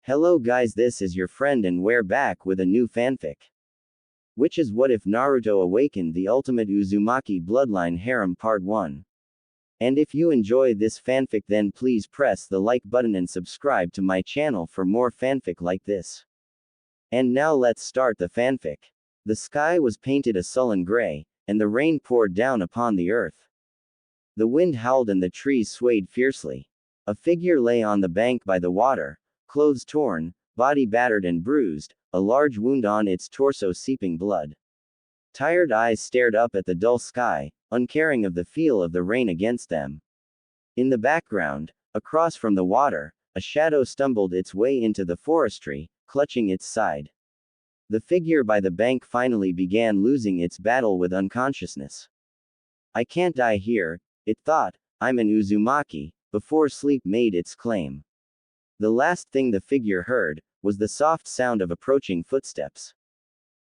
Hello guys, this is your friend and we're back with a new fanfic. Which is What If Naruto Awakened the Ultimate Uzumaki Bloodline Harem Part 1. And if you enjoy this fanfic then please press the like button and subscribe to my channel for more fanfic like this. And now let's start the fanfic. The sky was painted a sullen gray, and the rain poured down upon the earth. The wind howled and the trees swayed fiercely. A figure lay on the bank by the water, clothes torn, body battered and bruised, a large wound on its torso seeping blood. Tired eyes stared up at the dull sky, uncaring of the feel of the rain against them. In the background, across from the water, a shadow stumbled its way into the forestry, clutching its side. The figure by the bank finally began losing its battle with unconsciousness. I can't die here, it thought, I'm an Uzumaki, before sleep made its claim. The last thing the figure heard was the soft sound of approaching footsteps.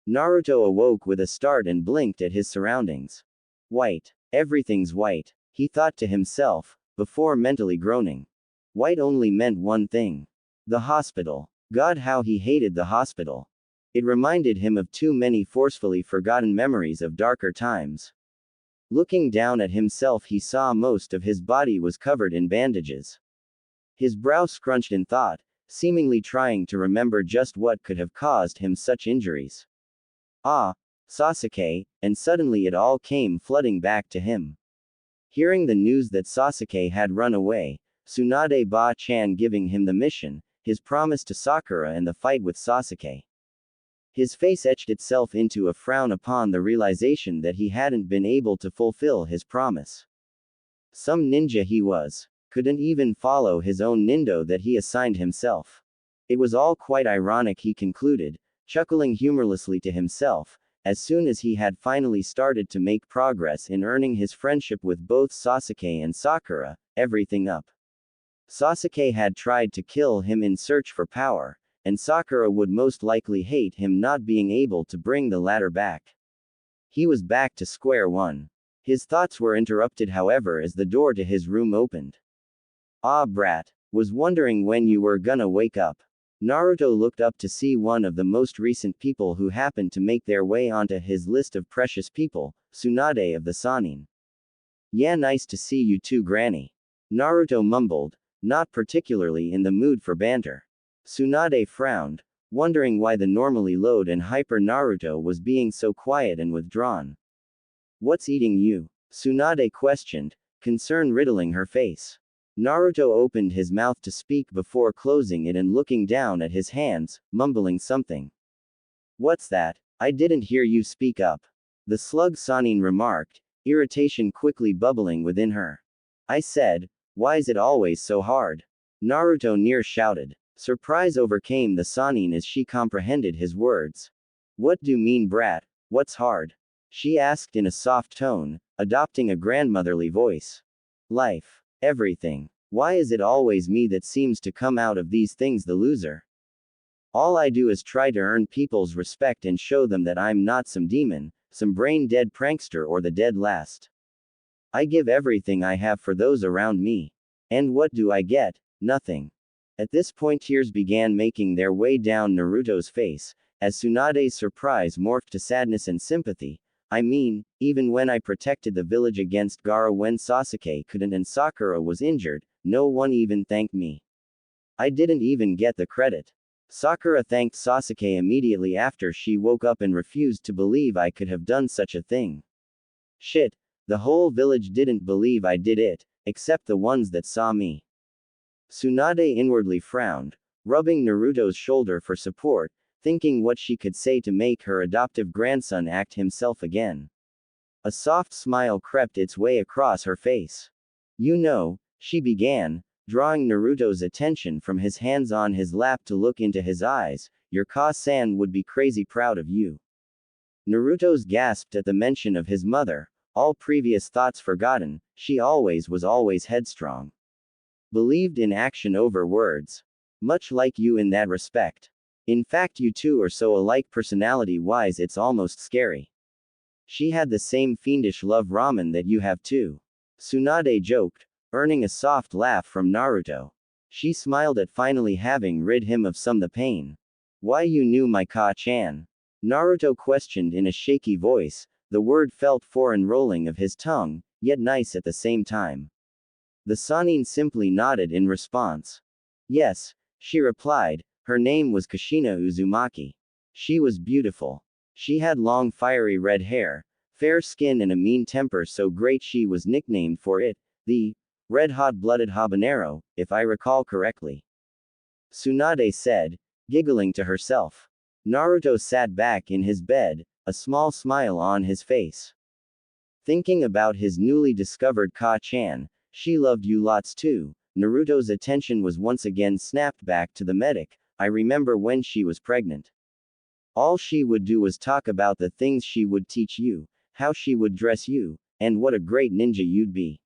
Naruto awoke with a start and blinked at his surroundings. White. Everything's white, he thought to himself, before mentally groaning. White only meant one thing. The hospital. God, how he hated the hospital. It reminded him of too many forcefully forgotten memories of darker times. Looking down at himself, he saw most of his body was covered in bandages. His brow scrunched in thought, seemingly trying to remember just what could have caused him such injuries. Ah, Sasuke, and suddenly it all came flooding back to him. Hearing the news that Sasuke had run away, Tsunade Ba-chan giving him the mission, his promise to Sakura and the fight with Sasuke. His face etched itself into a frown upon the realization that he hadn't been able to fulfill his promise. Some ninja he was. Couldn't even follow his own nindo that he assigned himself. It was all quite ironic, he concluded, chuckling humorlessly to himself, as soon as he had finally started to make progress in earning his friendship with both Sasuke and Sakura, everything up. Sasuke had tried to kill him in search for power, and Sakura would most likely hate him not being able to bring the latter back. He was back to square one. His thoughts were interrupted, however, as the door to his room opened. Ah, brat. Was wondering when you were gonna wake up. Naruto looked up to see one of the most recent people who happened to make their way onto his list of precious people, Tsunade of the Sannin. Yeah, nice to see you too, Granny. Naruto mumbled, not particularly in the mood for banter. Tsunade frowned, wondering why the normally loud and hyper Naruto was being so quiet and withdrawn. What's eating you? Tsunade questioned, concern riddling her face. Naruto opened his mouth to speak before closing it and looking down at his hands, mumbling something. What's that? I didn't hear you speak up. The slug Sannin remarked, irritation quickly bubbling within her. I said, why's it always so hard? Naruto near shouted. Surprise overcame the Sannin as she comprehended his words. What do you mean, brat? What's hard? She asked in a soft tone, adopting a grandmotherly voice. Life. Everything. Why is it always me that seems to come out of these things the loser? All I do is try to earn people's respect and show them that I'm not some demon, some brain-dead prankster or the dead last. I give everything I have for those around me. And what do I get? Nothing. At this point tears began making their way down Naruto's face, as Tsunade's surprise morphed to sadness and sympathy. I mean, even when I protected the village against Gaara when Sasuke couldn't and Sakura was injured, no one even thanked me. I didn't even get the credit. Sakura thanked Sasuke immediately after she woke up and refused to believe I could have done such a thing. Shit, the whole village didn't believe I did it, except the ones that saw me. Tsunade inwardly frowned, rubbing Naruto's shoulder for support, thinking what she could say to make her adoptive grandson act himself again. A soft smile crept its way across her face. You know, she began, drawing Naruto's attention from his hands on his lap to look into his eyes, your Ka-san would be crazy proud of you. Naruto's gasped at the mention of his mother, all previous thoughts forgotten, she was always headstrong. Believed in action over words. Much like you in that respect. In fact, you two are so alike personality-wise it's almost scary. She had the same fiendish love ramen that you have too. Tsunade joked, earning a soft laugh from Naruto. She smiled at finally having rid him of some the pain. Why you knew my Ka-chan? Naruto questioned in a shaky voice, the word felt foreign rolling of his tongue, yet nice at the same time. The Sanin simply nodded in response. Yes, she replied, her name was Kushina Uzumaki. She was beautiful. She had long fiery red hair, fair skin and a mean temper so great she was nicknamed for it, the red-hot-blooded habanero, if I recall correctly. Tsunade said, giggling to herself. Naruto sat back in his bed, a small smile on his face. Thinking about his newly discovered Ka-chan, she loved you lots too. Naruto's attention was once again snapped back to the medic. I remember when she was pregnant. All she would do was talk about the things she would teach you, how she would dress you, and what a great ninja you'd be.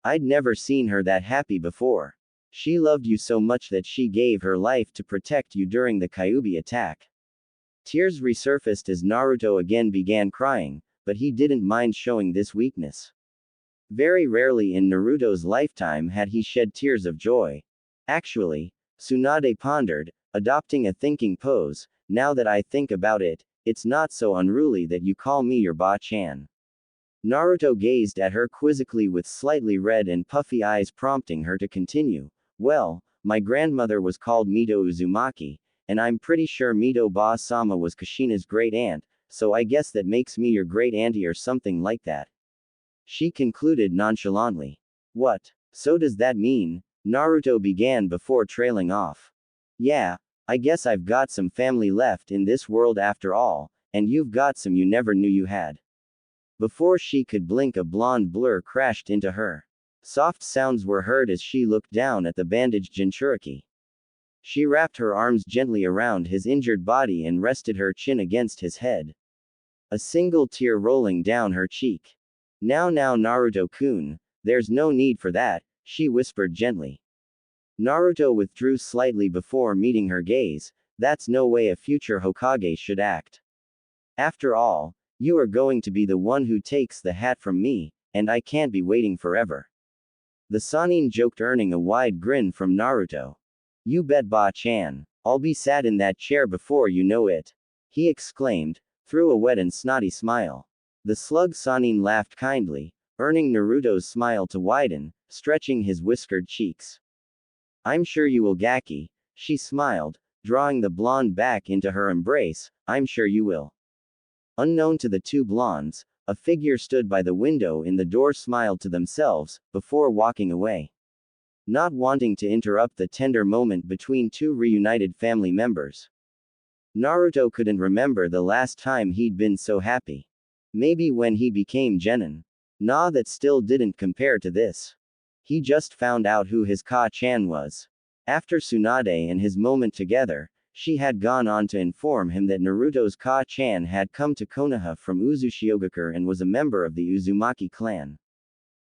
I'd never seen her that happy before. She loved you so much that she gave her life to protect you during the Kyuubi attack. Tears resurfaced as Naruto again began crying, but he didn't mind showing this weakness. Very rarely in Naruto's lifetime had he shed tears of joy. Actually, Tsunade pondered, adopting a thinking pose, now that I think about it, it's not so unruly that you call me your Ba-chan. Naruto gazed at her quizzically with slightly red and puffy eyes prompting her to continue. Well, my grandmother was called Mito Uzumaki, and I'm pretty sure Mito Ba-sama was Kushina's great aunt, so I guess that makes me your great auntie or something like that. She concluded nonchalantly. What? So does that mean? Naruto began before trailing off. Yeah, I guess I've got some family left in this world after all, and you've got some you never knew you had. Before she could blink, a blonde blur crashed into her. Soft sounds were heard as she looked down at the bandaged Jinchuriki. She wrapped her arms gently around his injured body and rested her chin against his head. A single tear rolling down her cheek. Now Naruto-kun, there's no need for that, she whispered gently. Naruto withdrew slightly before meeting her gaze. That's no way a future Hokage should act. After all, you are going to be the one who takes the hat from me, and I can't be waiting forever. The Sanin joked, earning a wide grin from Naruto. You bet, Ba-chan. I'll be sat in that chair before you know it. He exclaimed, through a wet and snotty smile. The slug Sanin laughed kindly, earning Naruto's smile to widen, stretching his whiskered cheeks. I'm sure you will, Gaki, she smiled, drawing the blonde back into her embrace, I'm sure you will. Unknown to the two blondes, a figure stood by the window in the door, smiled to themselves, before walking away. Not wanting to interrupt the tender moment between two reunited family members. Naruto couldn't remember the last time he'd been so happy. Maybe when he became Genin. Nah, that still didn't compare to this. He just found out who his Ka-chan was. After Tsunade and his moment together, she had gone on to inform him that Naruto's Ka-chan had come to Konoha from Uzushiogakure and was a member of the Uzumaki clan.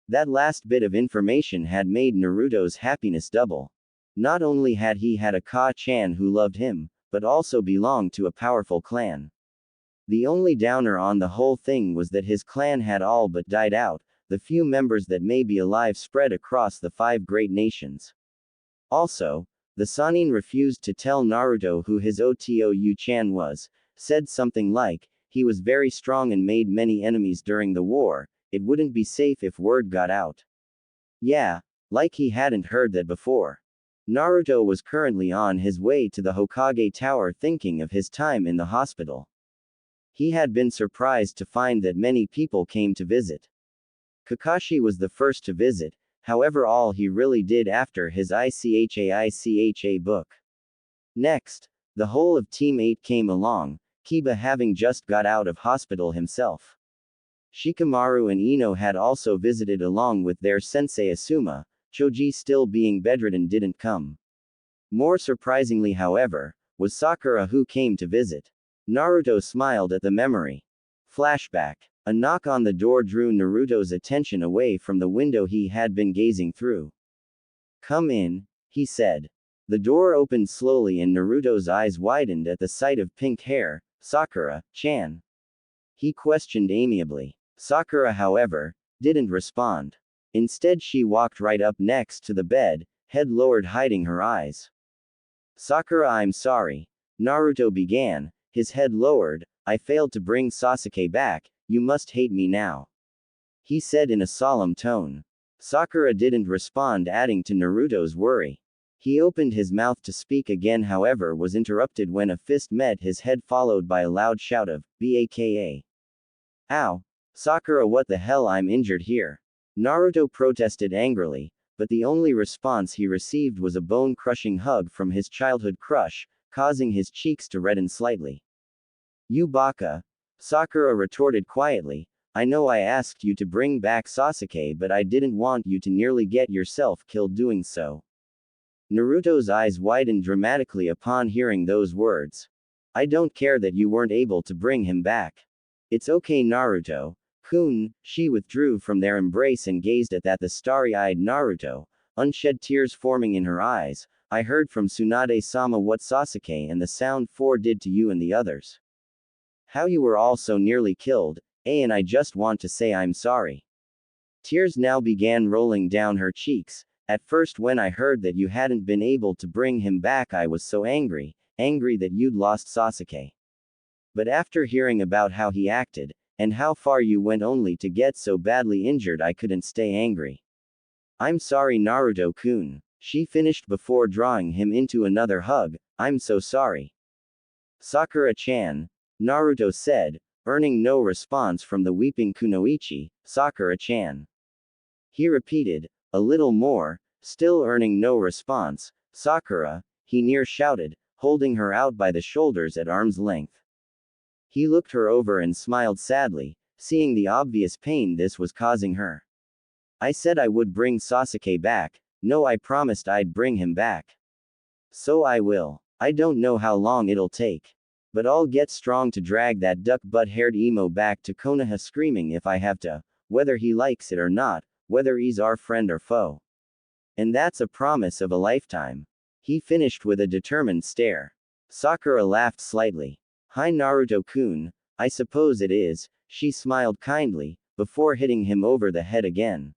That last bit of information had made Naruto's happiness double. Not only had he had a Ka-chan who loved him, but also belonged to a powerful clan. The only downer on the whole thing was that his clan had all but died out, the few members that may be alive spread across the 5 great nations. Also, the Sanin refused to tell Naruto who his Otou-chan was, said something like, he was very strong and made many enemies during the war, it wouldn't be safe if word got out. Yeah, like he hadn't heard that before. Naruto was currently on his way to the Hokage Tower thinking of his time in the hospital. He had been surprised to find that many people came to visit. Kakashi was the first to visit, however all he really did after his ICHA book. Next, the whole of Team 8 came along, Kiba having just got out of hospital himself. Shikamaru and Ino had also visited along with their sensei Asuma, Choji still being bedridden didn't come. More surprisingly, however, was Sakura, who came to visit. Naruto smiled at the memory. Flashback. A knock on the door drew Naruto's attention away from the window he had been gazing through. Come in, he said. The door opened slowly and Naruto's eyes widened at the sight of pink hair. Sakura-chan? He questioned amiably. Sakura, however, didn't respond. Instead, she walked right up next to the bed, head lowered hiding her eyes. Sakura, I'm sorry. Naruto began, his head lowered. I failed to bring Sasuke back, you must hate me now. He said in a solemn tone. Sakura didn't respond, adding to Naruto's worry. He opened his mouth to speak again, however was interrupted when a fist met his head followed by a loud shout of, "Baka! Ow! Sakura, what the hell, I'm injured here." Naruto protested angrily, but the only response he received was a bone-crushing hug from his childhood crush, causing his cheeks to redden slightly. "You baka!" Sakura retorted quietly. "I know I asked you to bring back Sasuke, but I didn't want you to nearly get yourself killed doing so." Naruto's eyes widened dramatically upon hearing those words. "I don't care that you weren't able to bring him back. It's okay, Naruto-kun." She withdrew from their embrace and gazed at the starry-eyed Naruto, unshed tears forming in her eyes. "I heard from Tsunade-sama what Sasuke and the Sound 4 did to you and the others. How you were all so nearly killed, and I just want to say I'm sorry." Tears now began rolling down her cheeks. "At first when I heard that you hadn't been able to bring him back I was so angry that you'd lost Sasuke. But after hearing about how he acted, and how far you went only to get so badly injured I couldn't stay angry. I'm sorry Naruto-kun." She finished before drawing him into another hug. "I'm so sorry." "Sakura-chan," Naruto said, earning no response from the weeping Kunoichi. "Sakura-chan." He repeated, a little more, still earning no response. "Sakura," he near shouted, holding her out by the shoulders at arm's length. He looked her over and smiled sadly, seeing the obvious pain this was causing her. "I said I would bring Sasuke back. No, I promised I'd bring him back. So I will. I don't know how long it'll take. But I'll get strong to drag that duck-butt-haired emo back to Konoha screaming if I have to, whether he likes it or not, whether he's our friend or foe. And that's a promise of a lifetime." He finished with a determined stare. Sakura laughed slightly. "Hi Naruto-kun, I suppose it is," she smiled kindly, before hitting him over the head again.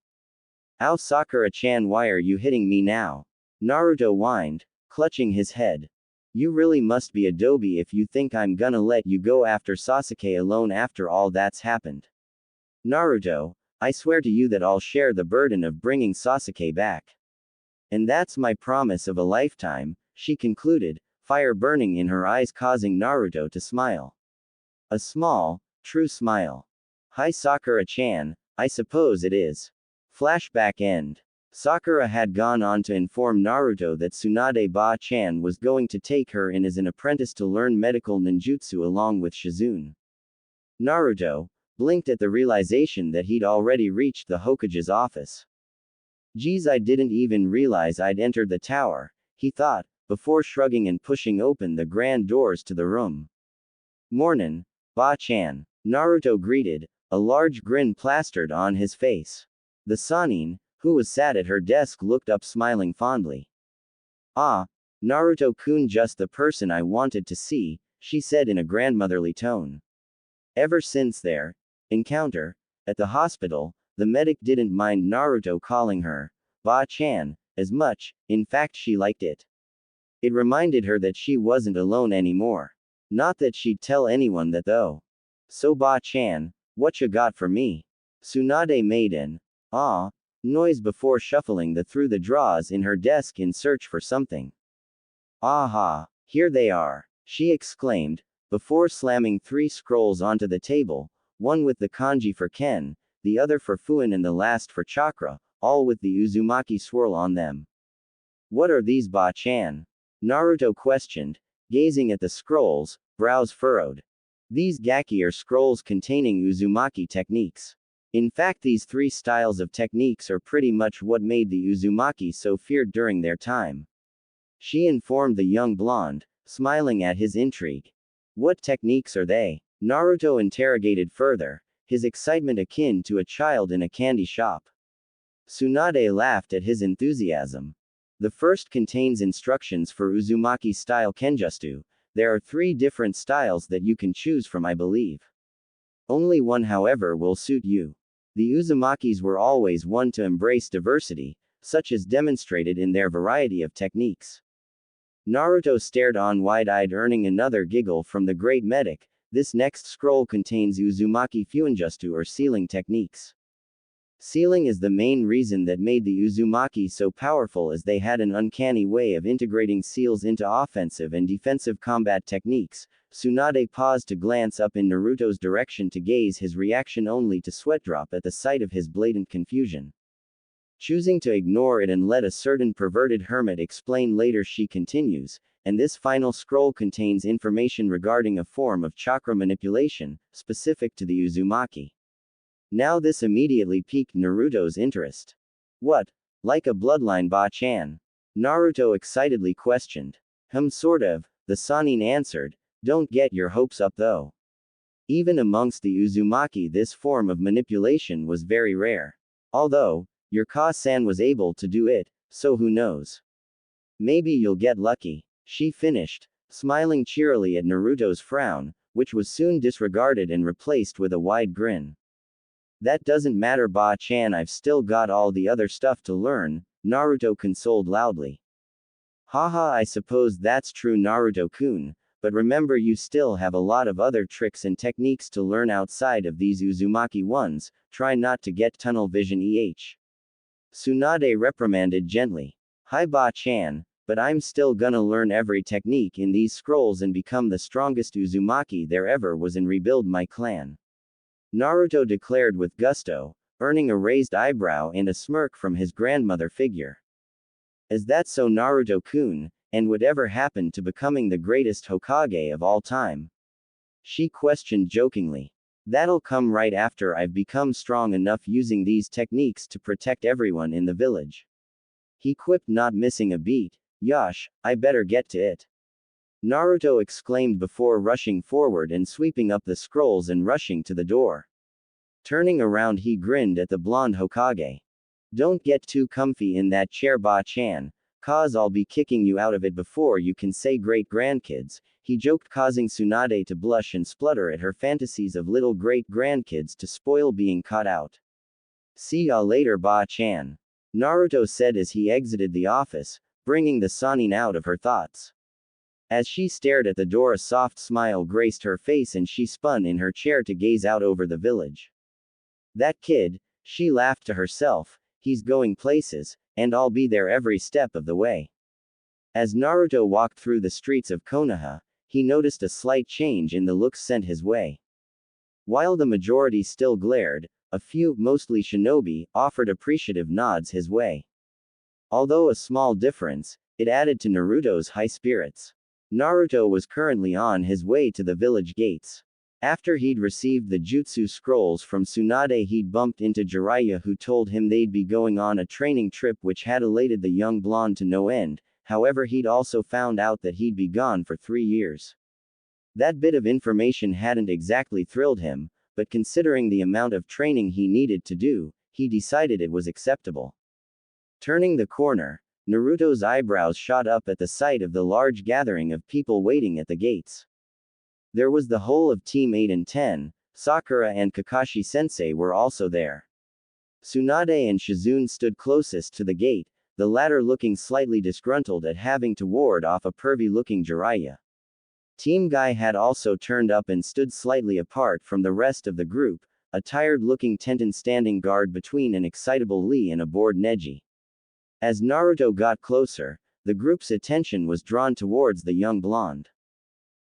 "Ow Sakura-chan, why are you hitting me now?" Naruto whined, clutching his head. "You really must be a doby if you think I'm gonna let you go after Sasuke alone after all that's happened. Naruto, I swear to you that I'll share the burden of bringing Sasuke back. And that's my promise of a lifetime," she concluded, fire burning in her eyes causing Naruto to smile. A small, true smile. "Hi Sakura-chan, I suppose it is." Flashback end. Sakura had gone on to inform Naruto that Tsunade Ba-chan was going to take her in as an apprentice to learn medical ninjutsu along with Shizune. Naruto blinked at the realization that he'd already reached the Hokage's office. "Geez, I didn't even realize I'd entered the tower," he thought, before shrugging and pushing open the grand doors to the room. "Mornin', Ba-chan," Naruto greeted, a large grin plastered on his face. The Sannin, who was sat at her desk, looked up smiling fondly. "Ah, Naruto-kun, just the person I wanted to see," she said in a grandmotherly tone. Ever since their encounter at the hospital, the medic didn't mind Naruto calling her Ba-chan as much. In fact, she liked it. It reminded her that she wasn't alone anymore. Not that she'd tell anyone that though. "So Ba-chan, what you got for me?" Tsunade made an noise before shuffling through the drawers in her desk in search for something. "Aha! Here they are!" she exclaimed, before slamming 3 scrolls onto the table, one with the kanji for Ken, the other for Fuin and the last for Chakra, all with the Uzumaki swirl on them. "What are these, Ba-chan?" Naruto questioned, gazing at the scrolls, brows furrowed. "These gaki are scrolls containing Uzumaki techniques. In fact, these 3 styles of techniques are pretty much what made the Uzumaki so feared during their time," she informed the young blonde, smiling at his intrigue. "What techniques are they?" Naruto interrogated further, his excitement akin to a child in a candy shop. Tsunade laughed at his enthusiasm. "The first contains instructions for Uzumaki-style Kenjutsu. There are 3 different styles that you can choose from, I believe. Only one, however, will suit you. The Uzumakis were always one to embrace diversity, such as demonstrated in their variety of techniques. Naruto stared on wide-eyed, earning another giggle from the great medic. This next scroll contains Uzumaki Fuinjutsu or sealing techniques. Sealing is the main reason that made the Uzumaki so powerful, as they had an uncanny way of integrating seals into offensive and defensive combat techniques. Tsunade paused to glance up in Naruto's direction to gaze his reaction, only to sweat drop at the sight of his blatant confusion. Choosing to ignore it and let a certain perverted hermit explain later, she continues, and this final scroll contains information regarding a form of chakra manipulation, specific to the Uzumaki. Now this immediately piqued Naruto's interest. What? Like a bloodline, Ba-chan? Naruto excitedly questioned. Sort of, the Sannin answered. Don't get your hopes up though. Even amongst the Uzumaki this form of manipulation was very rare. Although, your Ka-san was able to do it, so who knows? Maybe you'll get lucky. She finished, smiling cheerily at Naruto's frown, which was soon disregarded and replaced with a wide grin. That doesn't matter, Ba-chan, I've still got all the other stuff to learn, Naruto consoled loudly. Haha, I suppose that's true, Naruto-kun, but remember, you still have a lot of other tricks and techniques to learn outside of these Uzumaki ones. Try not to get tunnel vision, Tsunade reprimanded gently. Hi Ba-chan, but I'm still gonna learn every technique in these scrolls and become the strongest Uzumaki there ever was and rebuild my clan. Naruto declared with gusto, earning a raised eyebrow and a smirk from his grandmother figure. Is that so, Naruto-kun, and whatever happened to becoming the greatest Hokage of all time? She questioned jokingly. That'll come right after I've become strong enough using these techniques to protect everyone in the village. He quipped, not missing a beat. Yosh, I better get to it. Naruto exclaimed before rushing forward and sweeping up the scrolls and rushing to the door. Turning around, he grinned at the blonde Hokage. Don't get too comfy in that chair, Ba-chan, cause I'll be kicking you out of it before you can say great-grandkids, he joked, causing Tsunade to blush and splutter at her fantasies of little great-grandkids to spoil being caught out. See ya later, Ba-chan, Naruto said as he exited the office, bringing the Sannin out of her thoughts. As she stared at the door, a soft smile graced her face and she spun in her chair to gaze out over the village. That kid, she laughed to herself, he's going places, and I'll be there every step of the way. As Naruto walked through the streets of Konoha, he noticed a slight change in the looks sent his way. While the majority still glared, a few, mostly shinobi, offered appreciative nods his way. Although a small difference, it added to Naruto's high spirits. Naruto was currently on his way to the village gates. After he'd received the jutsu scrolls from Tsunade, he'd bumped into Jiraiya, who told him they'd be going on a training trip, which had elated the young blonde to no end. However, he'd also found out that he'd be gone for 3 years. That bit of information hadn't exactly thrilled him, but considering the amount of training he needed to do, he decided it was acceptable. Turning the corner, Naruto's eyebrows shot up at the sight of the large gathering of people waiting at the gates. There was the whole of Team 8 and 10, Sakura and Kakashi-sensei were also there. Tsunade and Shizune stood closest to the gate, the latter looking slightly disgruntled at having to ward off a pervy-looking Jiraiya. Team Guy had also turned up and stood slightly apart from the rest of the group, a tired-looking Tenten standing guard between an excitable Lee and a bored Neji. As Naruto got closer, the group's attention was drawn towards the young blonde.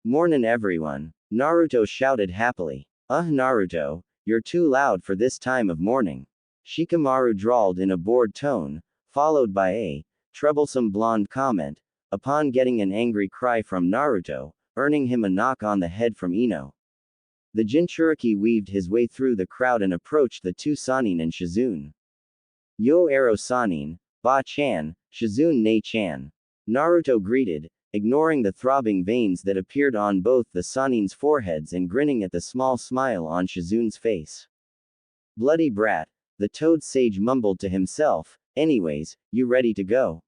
"Mornin' everyone," Naruto shouted happily. Naruto, you're too loud for this time of morning," Shikamaru drawled in a bored tone, followed by a troublesome blonde comment, upon getting an angry cry from Naruto, earning him a knock on the head from Ino. The Jinchuriki weaved his way through the crowd and approached the two Sannin and Shizune. "Yo Aro Sannin, Ba-chan, Shizune Ne-chan," Naruto greeted, ignoring the throbbing veins that appeared on both the Sannin's foreheads and grinning at the small smile on Shizune's face. "Bloody brat," the toad sage mumbled to himself. "Anyways, you ready to go?"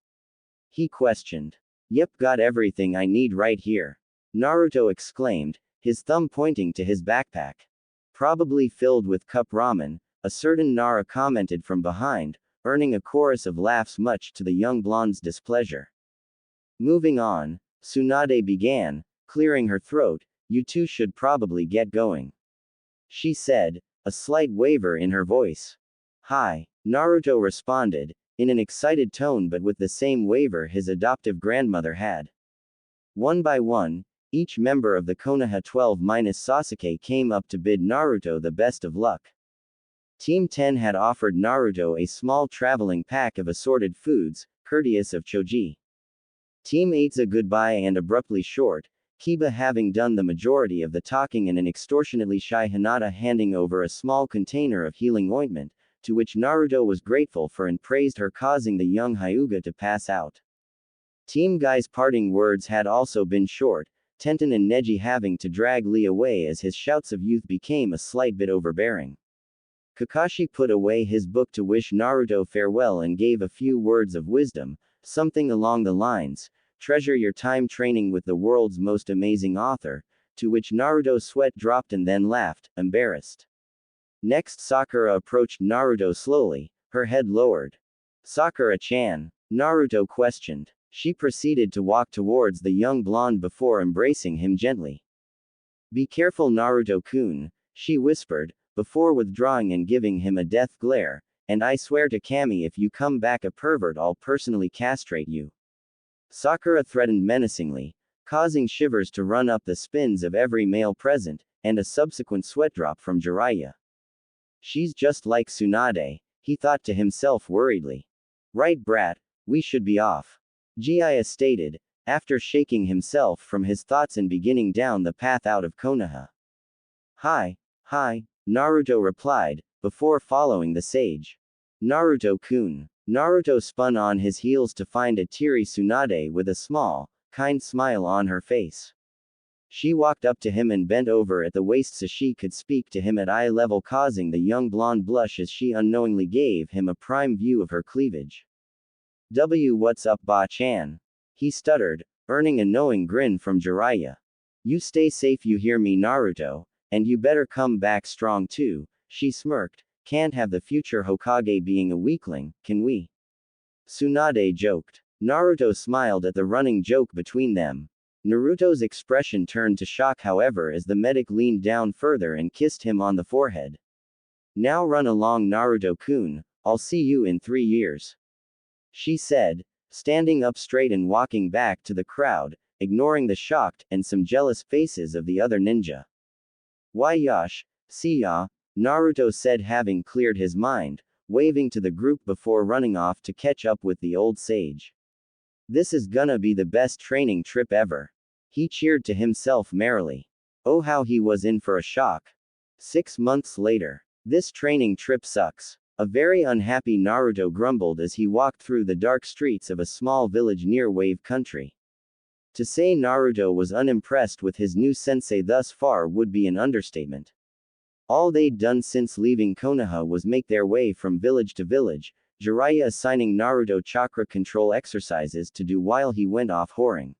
he questioned. "Yep, got everything I need right here," Naruto exclaimed, his thumb pointing to his backpack. "Probably filled with cup ramen," a certain Nara commented from behind, earning a chorus of laughs much to the young blonde's displeasure. Moving on, Tsunade began, clearing her throat. You two should probably get going, she said, a slight waver in her voice. Hi, Naruto responded, in an excited tone but with the same waver his adoptive grandmother had. One by one, each member of the Konoha 12 minus Sasuke came up to bid Naruto the best of luck. Team 10 had offered Naruto a small traveling pack of assorted foods, courteous of Choji. Team 8's a goodbye and abruptly short, Kiba having done the majority of the talking and an extortionately shy Hinata handing over a small container of healing ointment, to which Naruto was grateful for and praised her, causing the young Hyuga to pass out. Team Guy's parting words had also been short, Tenten and Neji having to drag Lee away as his shouts of youth became a slight bit overbearing. Kakashi put away his book to wish Naruto farewell and gave a few words of wisdom, something along the lines, "Treasure your time training with the world's most amazing author," to which Naruto's sweat dropped and then laughed, embarrassed. Next Sakura approached Naruto slowly, her head lowered. "Sakura-chan?" Naruto questioned. She proceeded to walk towards the young blonde before embracing him gently. "Be careful Naruto-kun," she whispered, before withdrawing and giving him a death glare, "and I swear to Kami if you come back a pervert I'll personally castrate you." Sakura threatened menacingly, causing shivers to run up the spines of every male present, and a subsequent sweat drop from Jiraiya. "She's just like Tsunade," he thought to himself worriedly. "Right brat, we should be off," Jiraiya stated, after shaking himself from his thoughts and beginning down the path out of Konoha. Hi, Naruto replied, before following the sage. "Naruto-kun." Naruto spun on his heels to find a teary Tsunade with a small, kind smile on her face. She walked up to him and bent over at the waist so she could speak to him at eye level, causing the young blonde blush as she unknowingly gave him a prime view of her cleavage. "What's up Ba-chan?" he stuttered, earning a knowing grin from Jiraiya. "You stay safe you hear me Naruto, and you better come back strong too," she smirked. "Can't have the future Hokage being a weakling, can we?" Tsunade joked. Naruto smiled at the running joke between them. Naruto's expression turned to shock however as the medic leaned down further and kissed him on the forehead. "Now run along Naruto-kun, I'll see you in 3 years," she said, standing up straight and walking back to the crowd, ignoring the shocked and some jealous faces of the other ninja. "Why Yosh, see ya," Naruto said having cleared his mind, waving to the group before running off to catch up with the old sage. "This is gonna be the best training trip ever," he cheered to himself merrily. Oh how he was in for a shock. 6 months later. "This training trip sucks," a very unhappy Naruto grumbled as he walked through the dark streets of a small village near Wave Country. To say Naruto was unimpressed with his new sensei thus far would be an understatement. All they'd done since leaving Konoha was make their way from village to village, Jiraiya assigning Naruto chakra control exercises to do while he went off whoring.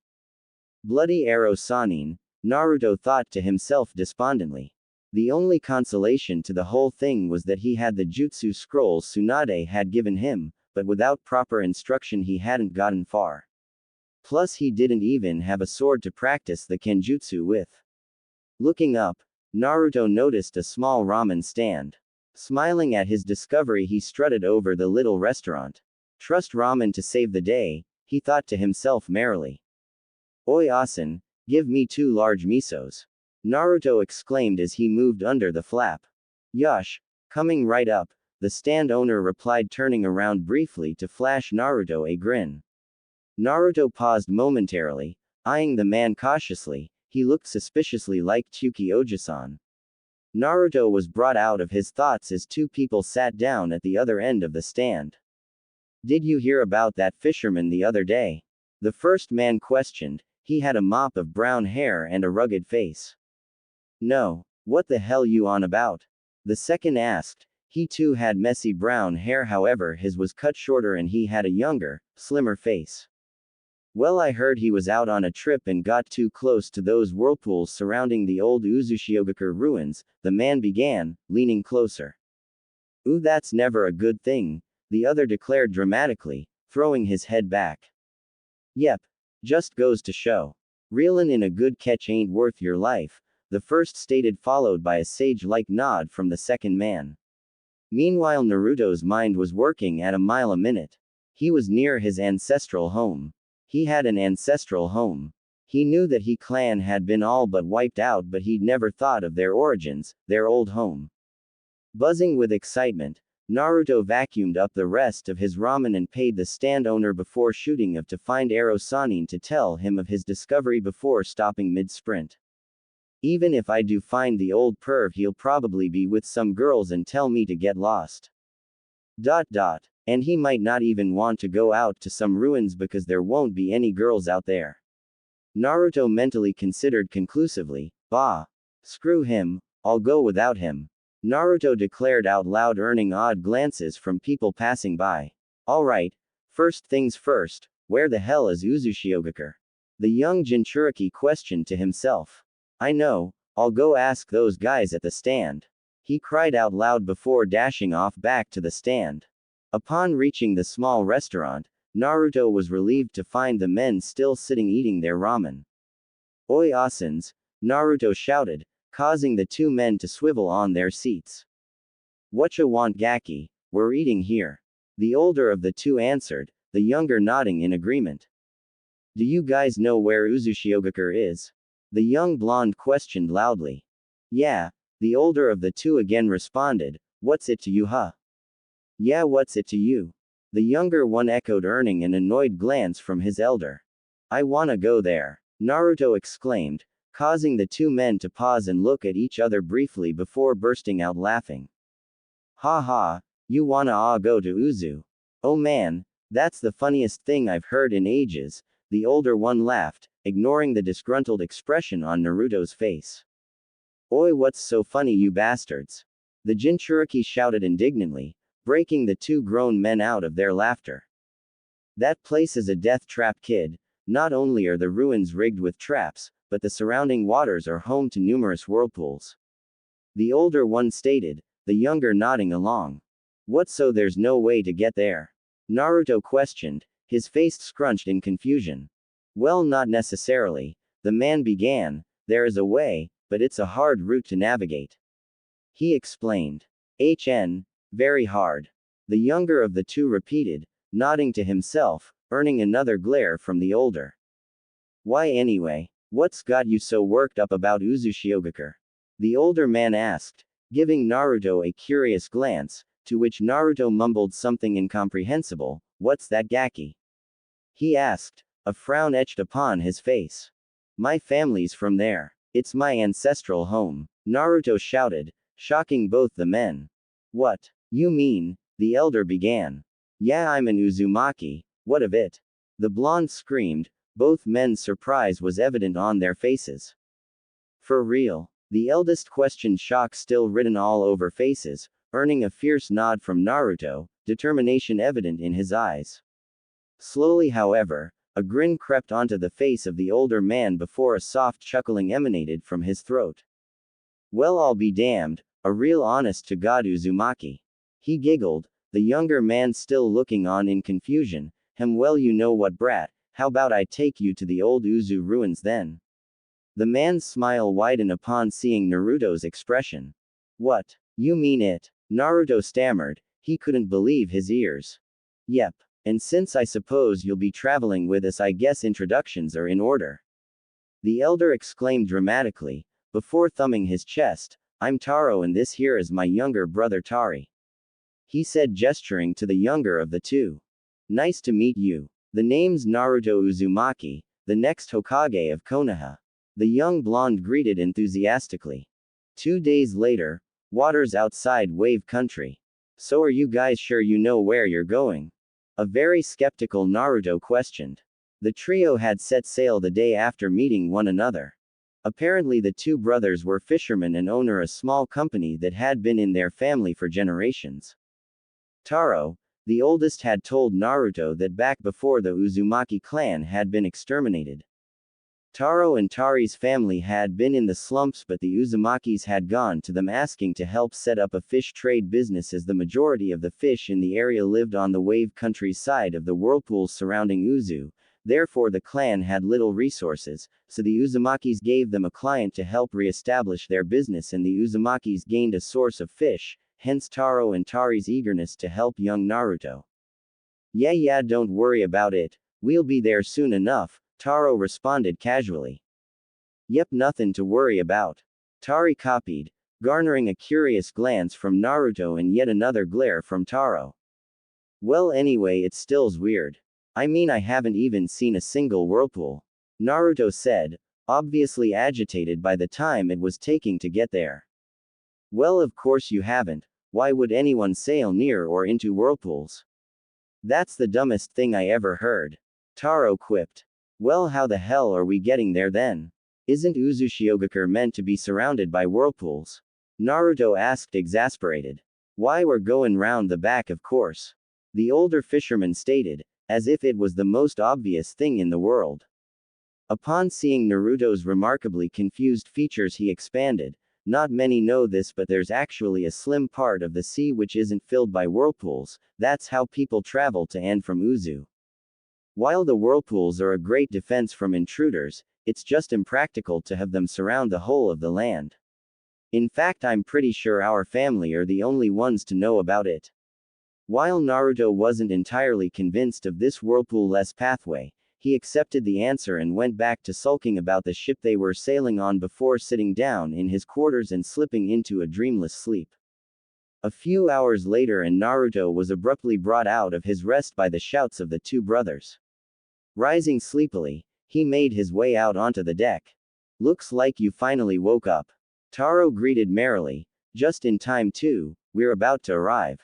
Bloody arrow Sanin, Naruto thought to himself despondently. The only consolation to the whole thing was that he had the jutsu scrolls Tsunade had given him, but without proper instruction he hadn't gotten far. Plus he didn't even have a sword to practice the kenjutsu with. Looking up, Naruto noticed a small ramen stand. Smiling at his discovery he strutted over the little restaurant. Trust ramen to save the day, he thought to himself merrily. "Oi Asen, give me 2 large misos," Naruto exclaimed as he moved under the flap. "Yosh, coming right up," the stand owner replied turning around briefly to flash Naruto a grin. Naruto paused momentarily, eyeing the man cautiously. He looked suspiciously like Tsuki Ojisan. Naruto was brought out of his thoughts as 2 people sat down at the other end of the stand. "Did you hear about that fisherman the other day?" The first man questioned. He had a mop of brown hair and a rugged face. "No, what the hell you on about?" The second asked. He too had messy brown hair however his was cut shorter and he had a younger, slimmer face. "Well I heard he was out on a trip and got too close to those whirlpools surrounding the old Uzushiogakure ruins," the man began, leaning closer. "Ooh that's never a good thing," the other declared dramatically, throwing his head back. Yep. Just goes to show. Reelin' in a good catch ain't worth your life, the first stated, followed by a sage-like nod from the second man. Meanwhile, Naruto's mind was working at a mile a minute. He was near his ancestral home. He had an ancestral home. He knew that he clan had been all but wiped out, but he'd never thought of their origins, their old home. Buzzing with excitement, Naruto vacuumed up the rest of his ramen and paid the stand owner before shooting of to find Ero Sanin to tell him of his discovery before stopping mid-sprint. Even if I do find the old perv, he'll probably be with some girls and tell me to get lost. ... And he might not even want to go out to some ruins because there won't be any girls out there. Naruto mentally considered conclusively. Bah. Screw him, I'll go without him. Naruto declared out loud, earning odd glances from people passing by. Alright, first things first, where the hell is Uzumaki? The young Jinchuriki questioned to himself. I know, I'll go ask those guys at the stand. He cried out loud before dashing off back to the stand. Upon reaching the small restaurant, Naruto was relieved to find the men still sitting eating their ramen. Oi Asins, Naruto shouted, causing the two men to swivel on their seats. Whatcha want Gaki, we're eating here. The older of the two answered, the younger nodding in agreement. Do you guys know where Uzumaki is? The young blonde questioned loudly. Yeah, the older of the two again responded, what's it to you, huh? Yeah, what's it to you? The younger one echoed, earning an annoyed glance from his elder. I wanna go there, Naruto exclaimed, causing the two men to pause and look at each other briefly before bursting out laughing. Ha ha, you wanna go to Uzu? Oh man, that's the funniest thing I've heard in ages, the older one laughed, ignoring the disgruntled expression on Naruto's face. Oi, what's so funny, you bastards? The Jinchuriki shouted indignantly, breaking the two grown men out of their laughter. That place is a death trap, kid. Not only are the ruins rigged with traps, but the surrounding waters are home to numerous whirlpools. The older one stated, the younger nodding along. What, so there's no way to get there? Naruto questioned, his face scrunched in confusion. Well, not necessarily, the man began, there is a way, but it's a hard route to navigate. He explained. Very hard. The younger of the two repeated, nodding to himself, earning another glare from the older. Why anyway? What's got you so worked up about Uzumaki? The older man asked, giving Naruto a curious glance, to which Naruto mumbled something incomprehensible. What's that, Gaki? He asked, a frown etched upon his face. My family's from there. It's my ancestral home, Naruto shouted, shocking both the men. What? You mean? The elder began. Yeah, I'm an Uzumaki, what of it? The blonde screamed, both men's surprise was evident on their faces. For real? The eldest questioned, shock still written all over faces, earning a fierce nod from Naruto, determination evident in his eyes. Slowly, however, a grin crept onto the face of the older man before a soft chuckling emanated from his throat. Well, I'll be damned, a real honest to God Uzumaki. He giggled, the younger man still looking on in confusion. Well, you know what, brat, how about I take you to the old Uzu ruins then? The man's smile widened upon seeing Naruto's expression. What? You mean it? Naruto stammered, he couldn't believe his ears. Yep. And since I suppose you'll be traveling with us, I guess introductions are in order. The elder exclaimed dramatically, before thumbing his chest, I'm Taro and this here is my younger brother Tari. He said, gesturing to the younger of the two. Nice to meet you. The name's Naruto Uzumaki, the next Hokage of Konoha. The young blonde greeted enthusiastically. 2 days later, waters outside Wave Country. So are you guys sure you know where you're going? A very skeptical Naruto questioned. The trio had set sail the day after meeting one another. Apparently the two brothers were fishermen and owner a small company that had been in their family for generations. Taro, the oldest, had told Naruto that back before the Uzumaki clan had been exterminated, Taro and Tari's family had been in the slumps, but the Uzumakis had gone to them asking to help set up a fish trade business, as the majority of the fish in the area lived on the wave countryside of the whirlpools surrounding Uzu. Therefore the clan had little resources, so the Uzumakis gave them a client to help re-establish their business, and the Uzumakis gained a source of fish, hence Taro and Tari's eagerness to help young Naruto. Yeah, don't worry about it. We'll be there soon enough, Taro responded casually. Yep, nothing to worry about. Tari copied, garnering a curious glance from Naruto and yet another glare from Taro. Well, anyway, it still's weird. I mean, I haven't even seen a single whirlpool, Naruto said, obviously agitated by the time it was taking to get there. Well, of course you haven't. Why would anyone sail near or into whirlpools? That's the dumbest thing I ever heard, Taro quipped. Well, how the hell are we getting there then? Isn't Uzushiogakure meant to be surrounded by whirlpools? Naruto asked, exasperated. Why, we're going round the back, of course, the older fisherman stated, as if it was the most obvious thing in the world. Upon seeing Naruto's remarkably confused features, he expanded. Not many know this, but there's actually a slim part of the sea which isn't filled by whirlpools. That's how people travel to and from Uzu. While the whirlpools are a great defense from intruders, it's just impractical to have them surround the whole of the land. In fact, I'm pretty sure our family are the only ones to know about it. While Naruto wasn't entirely convinced of this whirlpool-less pathway, he accepted the answer and went back to sulking about the ship they were sailing on before sitting down in his quarters and slipping into a dreamless sleep. A few hours later, and Naruto was abruptly brought out of his rest by the shouts of the two brothers. Rising sleepily, he made his way out onto the deck. Looks like you finally woke up, Taro greeted merrily. Just in time too, we're about to arrive,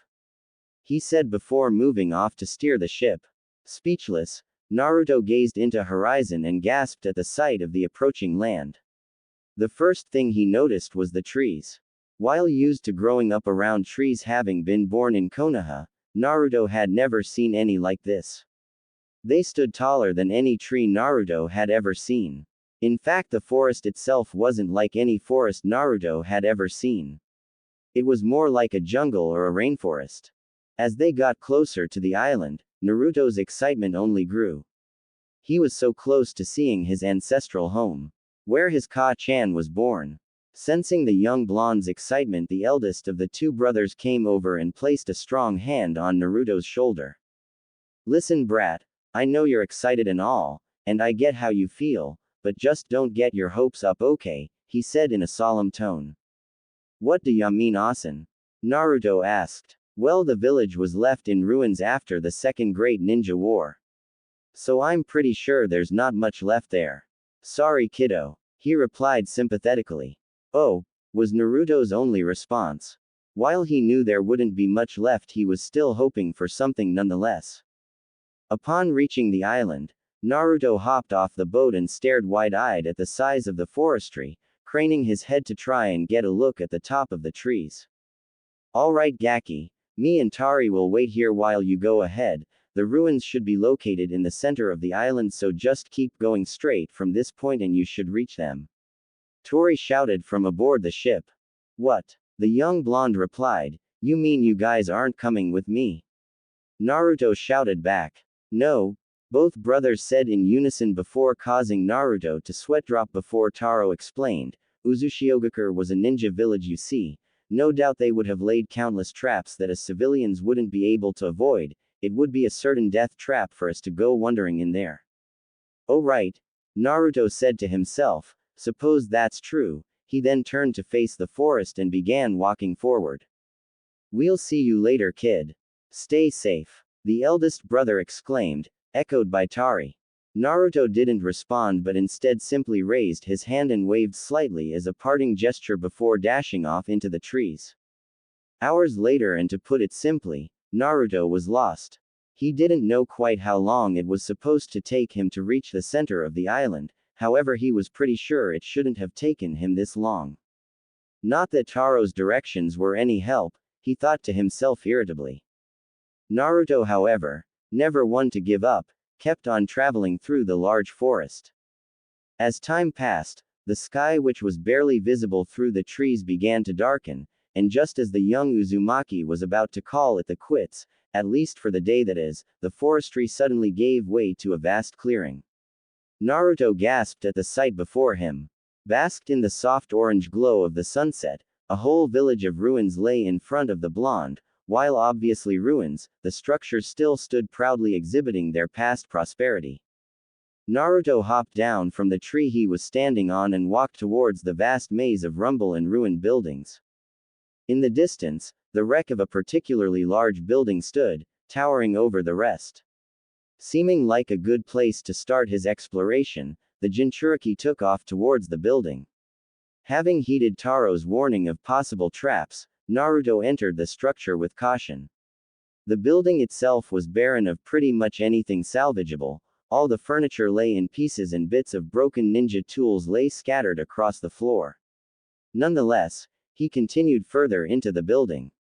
he said before moving off to steer the ship. Speechless, Naruto gazed into horizon and gasped at the sight of the approaching land. The first thing he noticed was the trees. While used to growing up around trees, having been born in Konoha, Naruto had never seen any like this. They stood taller than any tree Naruto had ever seen. In fact, the forest itself wasn't like any forest Naruto had ever seen. It was more like a jungle or a rainforest. As they got closer to the island, Naruto's excitement only grew. He was so close to seeing his ancestral home, where his Ka-chan was born. Sensing the young blonde's excitement, the eldest of the two brothers came over and placed a strong hand on Naruto's shoulder. Listen, brat, I know you're excited and all, and I get how you feel, but just don't get your hopes up, okay? He said in a solemn tone. What do ya mean, Asen? Naruto asked. Well, the village was left in ruins after the Second Great Ninja War, so I'm pretty sure there's not much left there. Sorry, kiddo, he replied sympathetically. Oh, was Naruto's only response. While he knew there wouldn't be much left, he was still hoping for something nonetheless. Upon reaching the island, Naruto hopped off the boat and stared wide-eyed at the size of the forestry, craning his head to try and get a look at the top of the trees. Alright, Gaki, me and Tari will wait here while you go ahead. The ruins should be located in the center of the island, so just keep going straight from this point and you should reach them, Tori shouted from aboard the ship. What? The young blonde replied. You mean you guys aren't coming with me? Naruto shouted back. No, both brothers said in unison before causing Naruto to sweat drop. Before Taro explained, Uzushiogakure was a ninja village, you see. No doubt they would have laid countless traps that us civilians wouldn't be able to avoid. It would be a certain death trap for us to go wandering in there. Oh right, Naruto said to himself. Suppose that's true. He then turned to face the forest and began walking forward. We'll see you later, kid. Stay safe, the eldest brother exclaimed, echoed by Tari. Naruto didn't respond but instead simply raised his hand and waved slightly as a parting gesture before dashing off into the trees. Hours later, and to put it simply, Naruto was lost. He didn't know quite how long it was supposed to take him to reach the center of the island, however he was pretty sure it shouldn't have taken him this long. Not that Taro's directions were any help, he thought to himself irritably. Naruto, however, never one to give up, kept on traveling through the large forest. As time passed, the sky, which was barely visible through the trees, began to darken, and just as the young Uzumaki was about to call it the quits, at least for the day that is, the forestry suddenly gave way to a vast clearing. Naruto gasped at the sight before him. Basked in the soft orange glow of the sunset, a whole village of ruins lay in front of the blonde. While obviously ruins, the structures still stood proudly exhibiting their past prosperity. Naruto hopped down from the tree he was standing on and walked towards the vast maze of rumble and ruined buildings. In the distance, the wreck of a particularly large building stood, towering over the rest. Seeming like a good place to start his exploration, the Jinchuriki took off towards the building. Having heeded Taro's warning of possible traps, Naruto entered the structure with caution. The building itself was barren of pretty much anything salvageable. All the furniture lay in pieces and bits of broken ninja tools lay scattered across the floor. Nonetheless, he continued further into the building.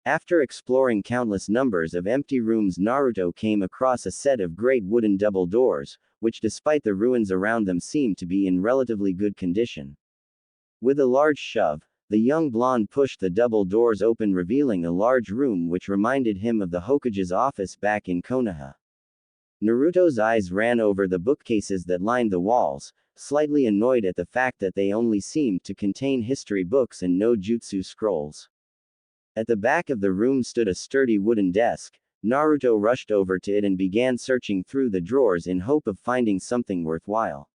After exploring countless numbers of empty rooms, Naruto came across a set of great wooden double doors, which despite the ruins around them seemed to be in relatively good condition. With a large shove, the young blonde pushed the double doors open, revealing a large room which reminded him of the Hokage's office back in Konoha. Naruto's eyes ran over the bookcases that lined the walls, slightly annoyed at the fact that they only seemed to contain history books and no jutsu scrolls. At the back of the room stood a sturdy wooden desk. Naruto rushed over to it and began searching through the drawers in hope of finding something worthwhile.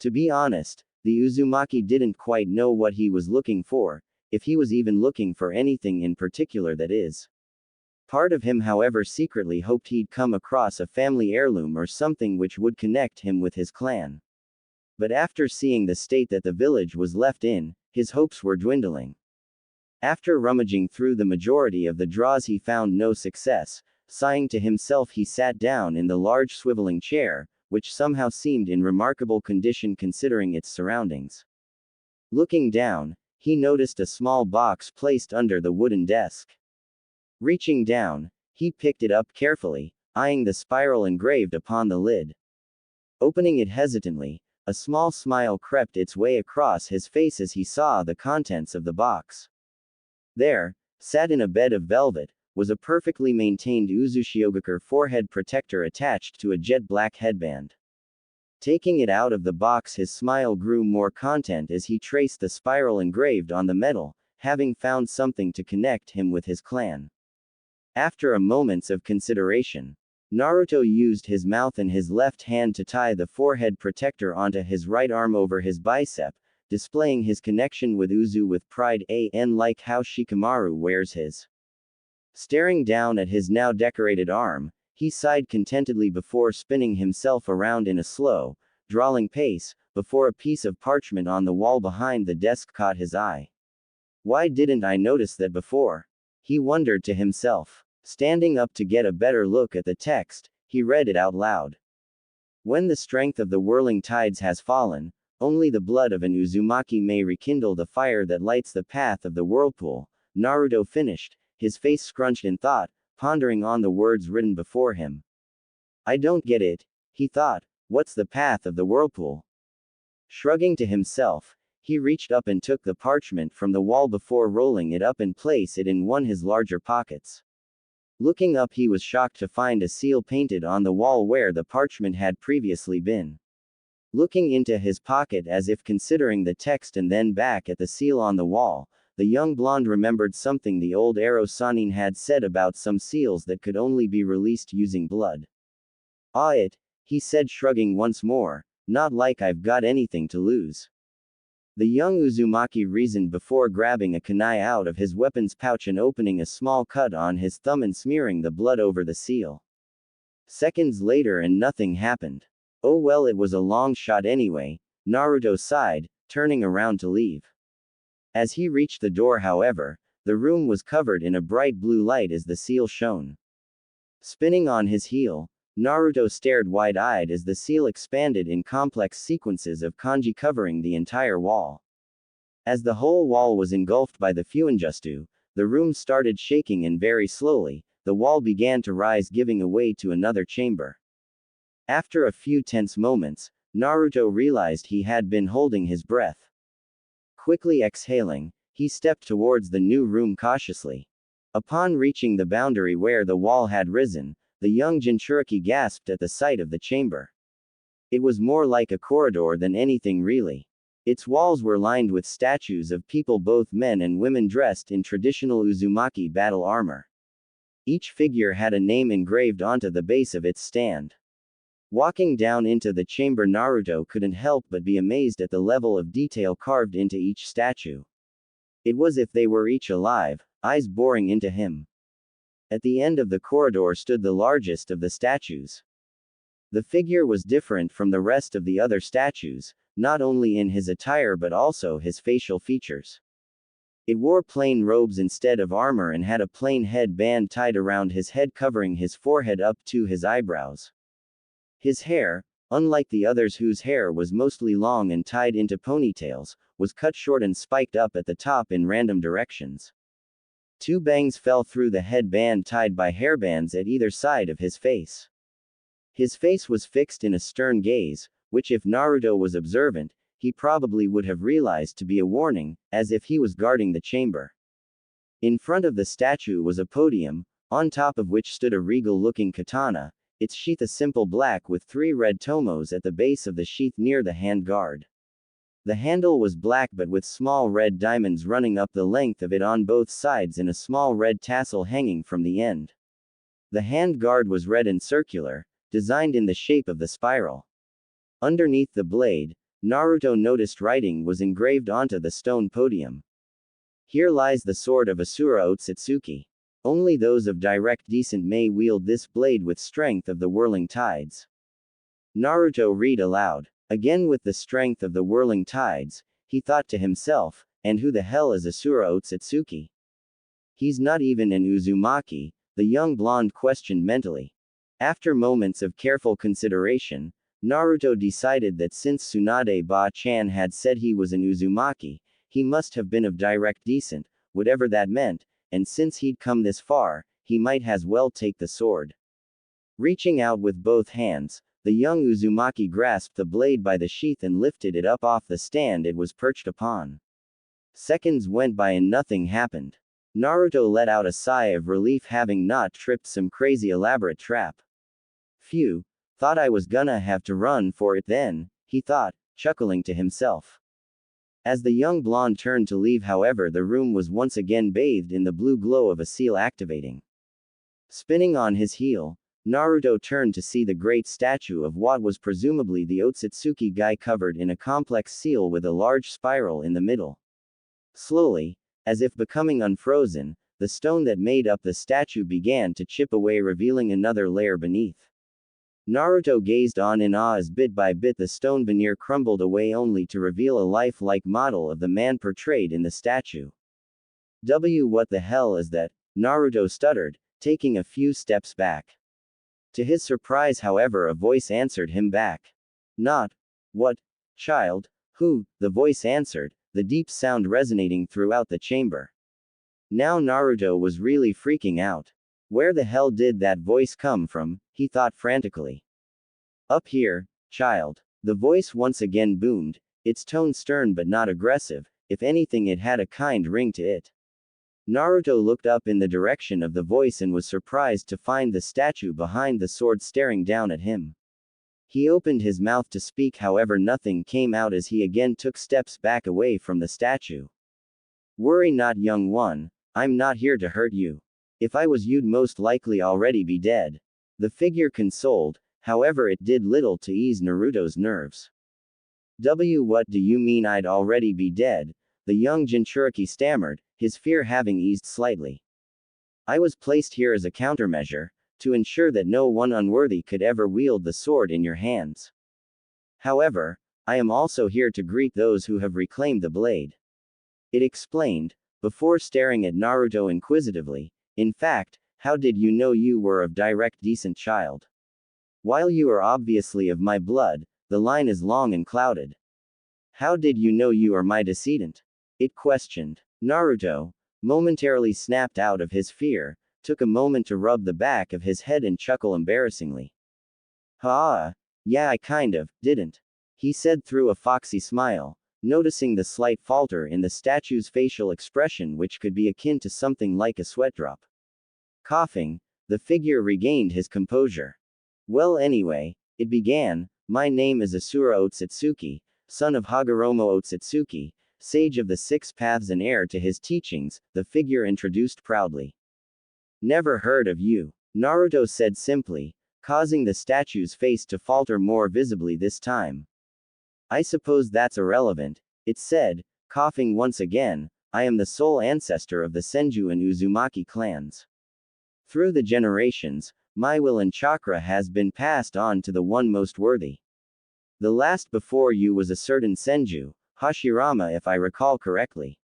To be honest, the Uzumaki didn't quite know what he was looking for, if he was even looking for anything in particular, that is. Part of him, however, secretly hoped he'd come across a family heirloom or something which would connect him with his clan. But after seeing the state that the village was left in, his hopes were dwindling. After rummaging through the majority of the drawers, he found no success. Sighing to himself, he sat down in the large swiveling chair, which somehow seemed in remarkable condition considering its surroundings. Looking down, he noticed a small box placed under the wooden desk. Reaching down, he picked it up carefully, eyeing the spiral engraved upon the lid. Opening it hesitantly, a small smile crept its way across his face as he saw the contents of the box. There, sat in a bed of velvet, was a perfectly maintained Uzushiogakure forehead protector attached to a jet black headband. Taking it out of the box, his smile grew more content as he traced the spiral engraved on the metal, having found something to connect him with his clan. After a moment of consideration, Naruto used his mouth and his left hand to tie the forehead protector onto his right arm over his bicep, displaying his connection with Uzu with pride, like how Shikamaru wears his. Staring down at his now decorated arm, he sighed contentedly before spinning himself around in a slow, drawling pace, before a piece of parchment on the wall behind the desk caught his eye. Why didn't I notice that before? He wondered to himself. Standing up to get a better look at the text, he read it out loud. When the strength of the whirling tides has fallen, only the blood of an Uzumaki may rekindle the fire that lights the path of the whirlpool. Naruto finished, his face scrunched in thought, pondering on the words written before him. I don't get it, he thought. What's the path of the whirlpool? Shrugging to himself, he reached up and took the parchment from the wall before rolling it up and placed it in one of his larger pockets. Looking up, he was shocked to find a seal painted on the wall where the parchment had previously been. Looking into his pocket as if considering the text and then back at the seal on the wall, the young blonde remembered something the old Ero Sanin had said about some seals that could only be released using blood. He said, shrugging once more, not like I've got anything to lose. The young Uzumaki reasoned before grabbing a kunai out of his weapon's pouch and opening a small cut on his thumb and smearing the blood over the seal. Seconds later and nothing happened. Oh well, it was a long shot anyway, Naruto sighed, turning around to leave. As he reached the door, however, the room was covered in a bright blue light as the seal shone. Spinning on his heel, Naruto stared wide-eyed as the seal expanded in complex sequences of kanji covering the entire wall. As the whole wall was engulfed by the fuinjutsu, the room started shaking and very slowly, the wall began to rise, giving away to another chamber. After a few tense moments, Naruto realized he had been holding his breath. Quickly exhaling, he stepped towards the new room cautiously. Upon reaching the boundary where the wall had risen, the young Jinchuriki gasped at the sight of the chamber. It was more like a corridor than anything really. Its walls were lined with statues of people, both men and women, dressed in traditional Uzumaki battle armor. Each figure had a name engraved onto the base of its stand. Walking down into the chamber, Naruto couldn't help but be amazed at the level of detail carved into each statue. It was as if they were each alive, eyes boring into him. At the end of the corridor stood the largest of the statues. The figure was different from the rest of the other statues, not only in his attire but also his facial features. It wore plain robes instead of armor and had a plain headband tied around his head, covering his forehead up to his eyebrows. His hair, unlike the others whose hair was mostly long and tied into ponytails, was cut short and spiked up at the top in random directions. Two bangs fell through the headband tied by hairbands at either side of his face. His face was fixed in a stern gaze, which if Naruto was observant, he probably would have realized to be a warning, as if he was guarding the chamber. In front of the statue was a podium, on top of which stood a regal-looking katana, its sheath a simple black with 3 red tomos at the base of the sheath near the hand guard. The handle was black but with small red diamonds running up the length of it on both sides and a small red tassel hanging from the end. The hand guard was red and circular, designed in the shape of the spiral. Underneath the blade, Naruto noticed writing was engraved onto the stone podium. Here lies the sword of Asura Otsutsuki. Only those of direct descent may wield this blade with strength of the whirling tides. Naruto read aloud. Again, with the strength of the whirling tides, he thought to himself, and who the hell is Asura Otsutsuki? He's not even an Uzumaki, the young blonde questioned mentally. After moments of careful consideration, Naruto decided that since Tsunade Ba-chan had said he was an Uzumaki, he must have been of direct descent, whatever that meant, and since he'd come this far, he might as well take the sword. Reaching out with both hands, the young Uzumaki grasped the blade by the sheath and lifted it up off the stand it was perched upon. Seconds went by and nothing happened. Naruto let out a sigh of relief, having not tripped some crazy elaborate trap. Phew, thought I was gonna have to run for it then, he thought, chuckling to himself. As the young blonde turned to leave, however, the room was once again bathed in the blue glow of a seal activating. Spinning on his heel, Naruto turned to see the great statue of what was presumably the Otsutsuki guy, covered in a complex seal with a large spiral in the middle. Slowly, as if becoming unfrozen, the stone that made up the statue began to chip away, revealing another layer beneath. Naruto gazed on in awe as bit by bit the stone veneer crumbled away, only to reveal a lifelike model of the man portrayed in the statue. What the hell is that? Naruto stuttered, taking a few steps back. To his surprise, however, a voice answered him back. Not. What? Child? Who? The voice answered, the deep sound resonating throughout the chamber. Now Naruto was really freaking out. Where the hell did that voice come from? He thought frantically. Up here, child. The voice once again boomed, its tone stern but not aggressive. If anything, it had a kind ring to it. Naruto looked up in the direction of the voice and was surprised to find the statue behind the sword staring down at him. He opened his mouth to speak, however nothing came out as he again took steps back away from the statue. Worry not, young one, I'm not here to hurt you. If I was, you'd most likely already be dead. The figure consoled, however it did little to ease Naruto's nerves. What do you mean I'd already be dead? The young Jinchuriki stammered, his fear having eased slightly. I was placed here as a countermeasure, to ensure that no one unworthy could ever wield the sword in your hands. However, I am also here to greet those who have reclaimed the blade. It explained, before staring at Naruto inquisitively. In fact, how did you know you were of direct descent, child? While you are obviously of my blood, the line is long and clouded. How did you know you are my descendant? It questioned. Naruto, momentarily snapped out of his fear, took a moment to rub the back of his head and chuckle embarrassingly. Yeah, I kind of didn't. he said through a foxy smile, noticing the slight falter in the statue's facial expression, which could be akin to something like a sweat drop. Coughing, the figure regained his composure. Well, anyway, it began. My name is Asura Otsutsuki, son of Hagoromo Otsutsuki, sage of the Six Paths and heir to his teachings, the figure introduced proudly. Never heard of you, Naruto said simply, causing the statue's face to falter more visibly this time. I suppose that's irrelevant, it said, coughing once again. I am the sole ancestor of the Senju and Uzumaki clans. Through the generations, my will and chakra has been passed on to the one most worthy. The last before you was a certain Senju, Hashirama if I recall correctly.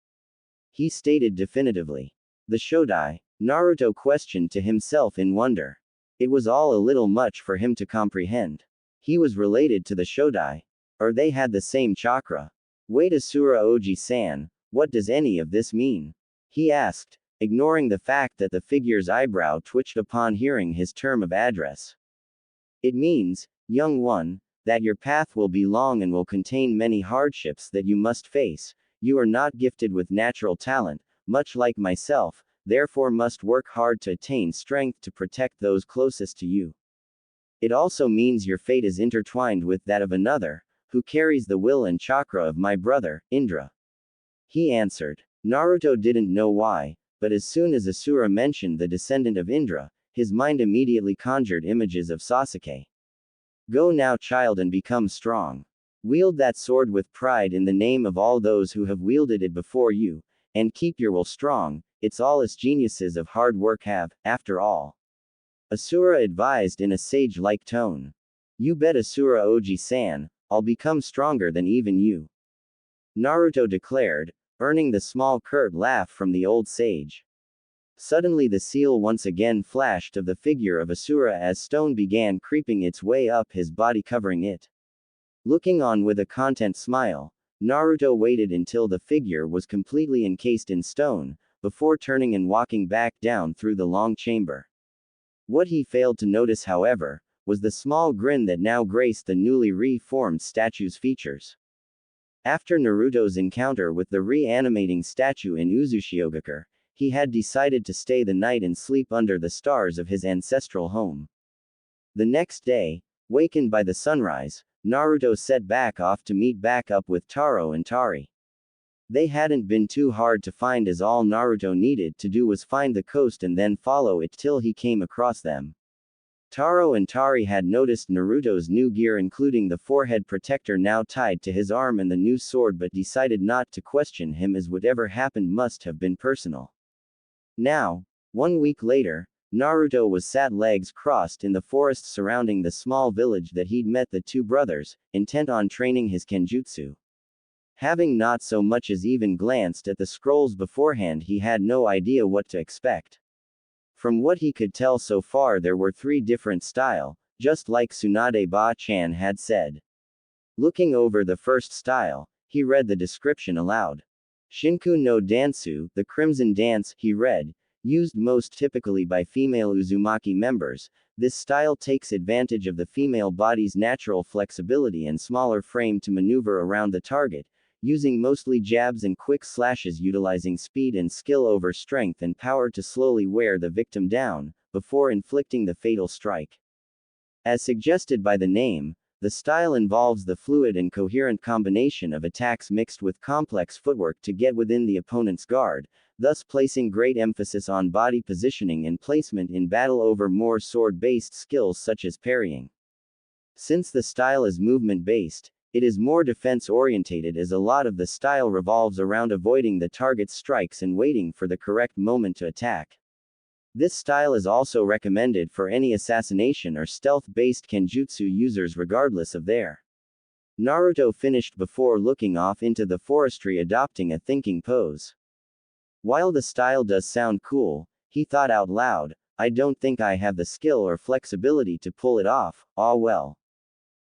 He stated definitively. The Shodai? Naruto questioned to himself in wonder. It was all a little much for him to comprehend. He was related to the Shodai. Or they had the same chakra. Wait, Asura Oji-san, what does any of this mean? He asked, ignoring the fact that the figure's eyebrow twitched upon hearing his term of address. It means, young one, that your path will be long and will contain many hardships that you must face. You are not gifted with natural talent, much like myself, therefore must work hard to attain strength to protect those closest to you. It also means your fate is intertwined with that of another, who carries the will and chakra of my brother, Indra. He answered. Naruto didn't know why, but as soon as Asura mentioned the descendant of Indra, his mind immediately conjured images of Sasuke. Go now, child, and become strong. Wield that sword with pride in the name of all those who have wielded it before you, and keep your will strong. It's all us geniuses of hard work have, after all. Asura advised in a sage-like tone. You bet, Asura Oji-san, I'll become stronger than even you. Naruto declared, earning the small curt laugh from the old sage. Suddenly the seal once again flashed of the figure of Asura as stone began creeping its way up his body, covering it. Looking on with a content smile, Naruto waited until the figure was completely encased in stone, before turning and walking back down through the long chamber. What he failed to notice, however, was the small grin that now graced the newly reformed statue's features. After Naruto's encounter with the reanimating statue in Uzushiogakure, he had decided to stay the night and sleep under the stars of his ancestral home. The next day, wakened by the sunrise, Naruto set back off to meet back up with Taro and Tari. They hadn't been too hard to find, as all Naruto needed to do was find the coast and then follow it till he came across them. Taro and Tari had noticed Naruto's new gear, including the forehead protector now tied to his arm and the new sword, but decided not to question him, as whatever happened must have been personal. Now, 1 week later, Naruto was sat legs crossed in the forest surrounding the small village that he'd met the two brothers, intent on training his kenjutsu. Having not so much as even glanced at the scrolls beforehand, he had no idea what to expect. From what he could tell so far, there were 3 different style, just like Tsunade Ba-chan had said. Looking over the first style, he read the description aloud. Shinku no Dansu, the Crimson Dance, he read, used most typically by female Uzumaki members. This style takes advantage of the female body's natural flexibility and smaller frame to maneuver around the target, using mostly jabs and quick slashes, utilizing speed and skill over strength and power to slowly wear the victim down, before inflicting the fatal strike. As suggested by the name, the style involves the fluid and coherent combination of attacks mixed with complex footwork to get within the opponent's guard, thus placing great emphasis on body positioning and placement in battle over more sword-based skills such as parrying. Since the style is movement-based, it is more defense-orientated, as a lot of the style revolves around avoiding the target's strikes and waiting for the correct moment to attack. This style is also recommended for any assassination or stealth-based kenjutsu users regardless of their. Naruto finished before looking off into the forestry, adopting a thinking pose. While the style does sound cool, he thought out loud, I don't think I have the skill or flexibility to pull it off. Ah well.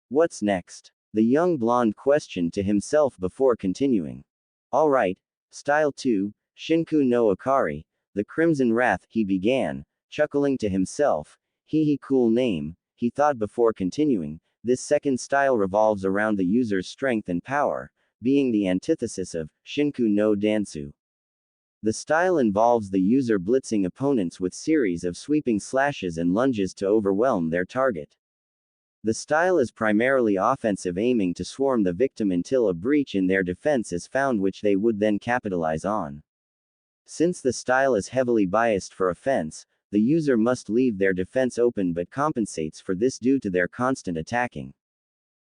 What's next? The young blonde questioned to himself before continuing. Alright, style 2, Shinku no Akari, the Crimson Wrath, he began, chuckling to himself. Hee cool name, he thought before continuing. This second style revolves around the user's strength and power, being the antithesis of Shinku no Dansu. The style involves the user blitzing opponents with series of sweeping slashes and lunges to overwhelm their target. The style is primarily offensive, aiming to swarm the victim until a breach in their defense is found, which they would then capitalize on. Since the style is heavily biased for offense, the user must leave their defense open but compensates for this due to their constant attacking.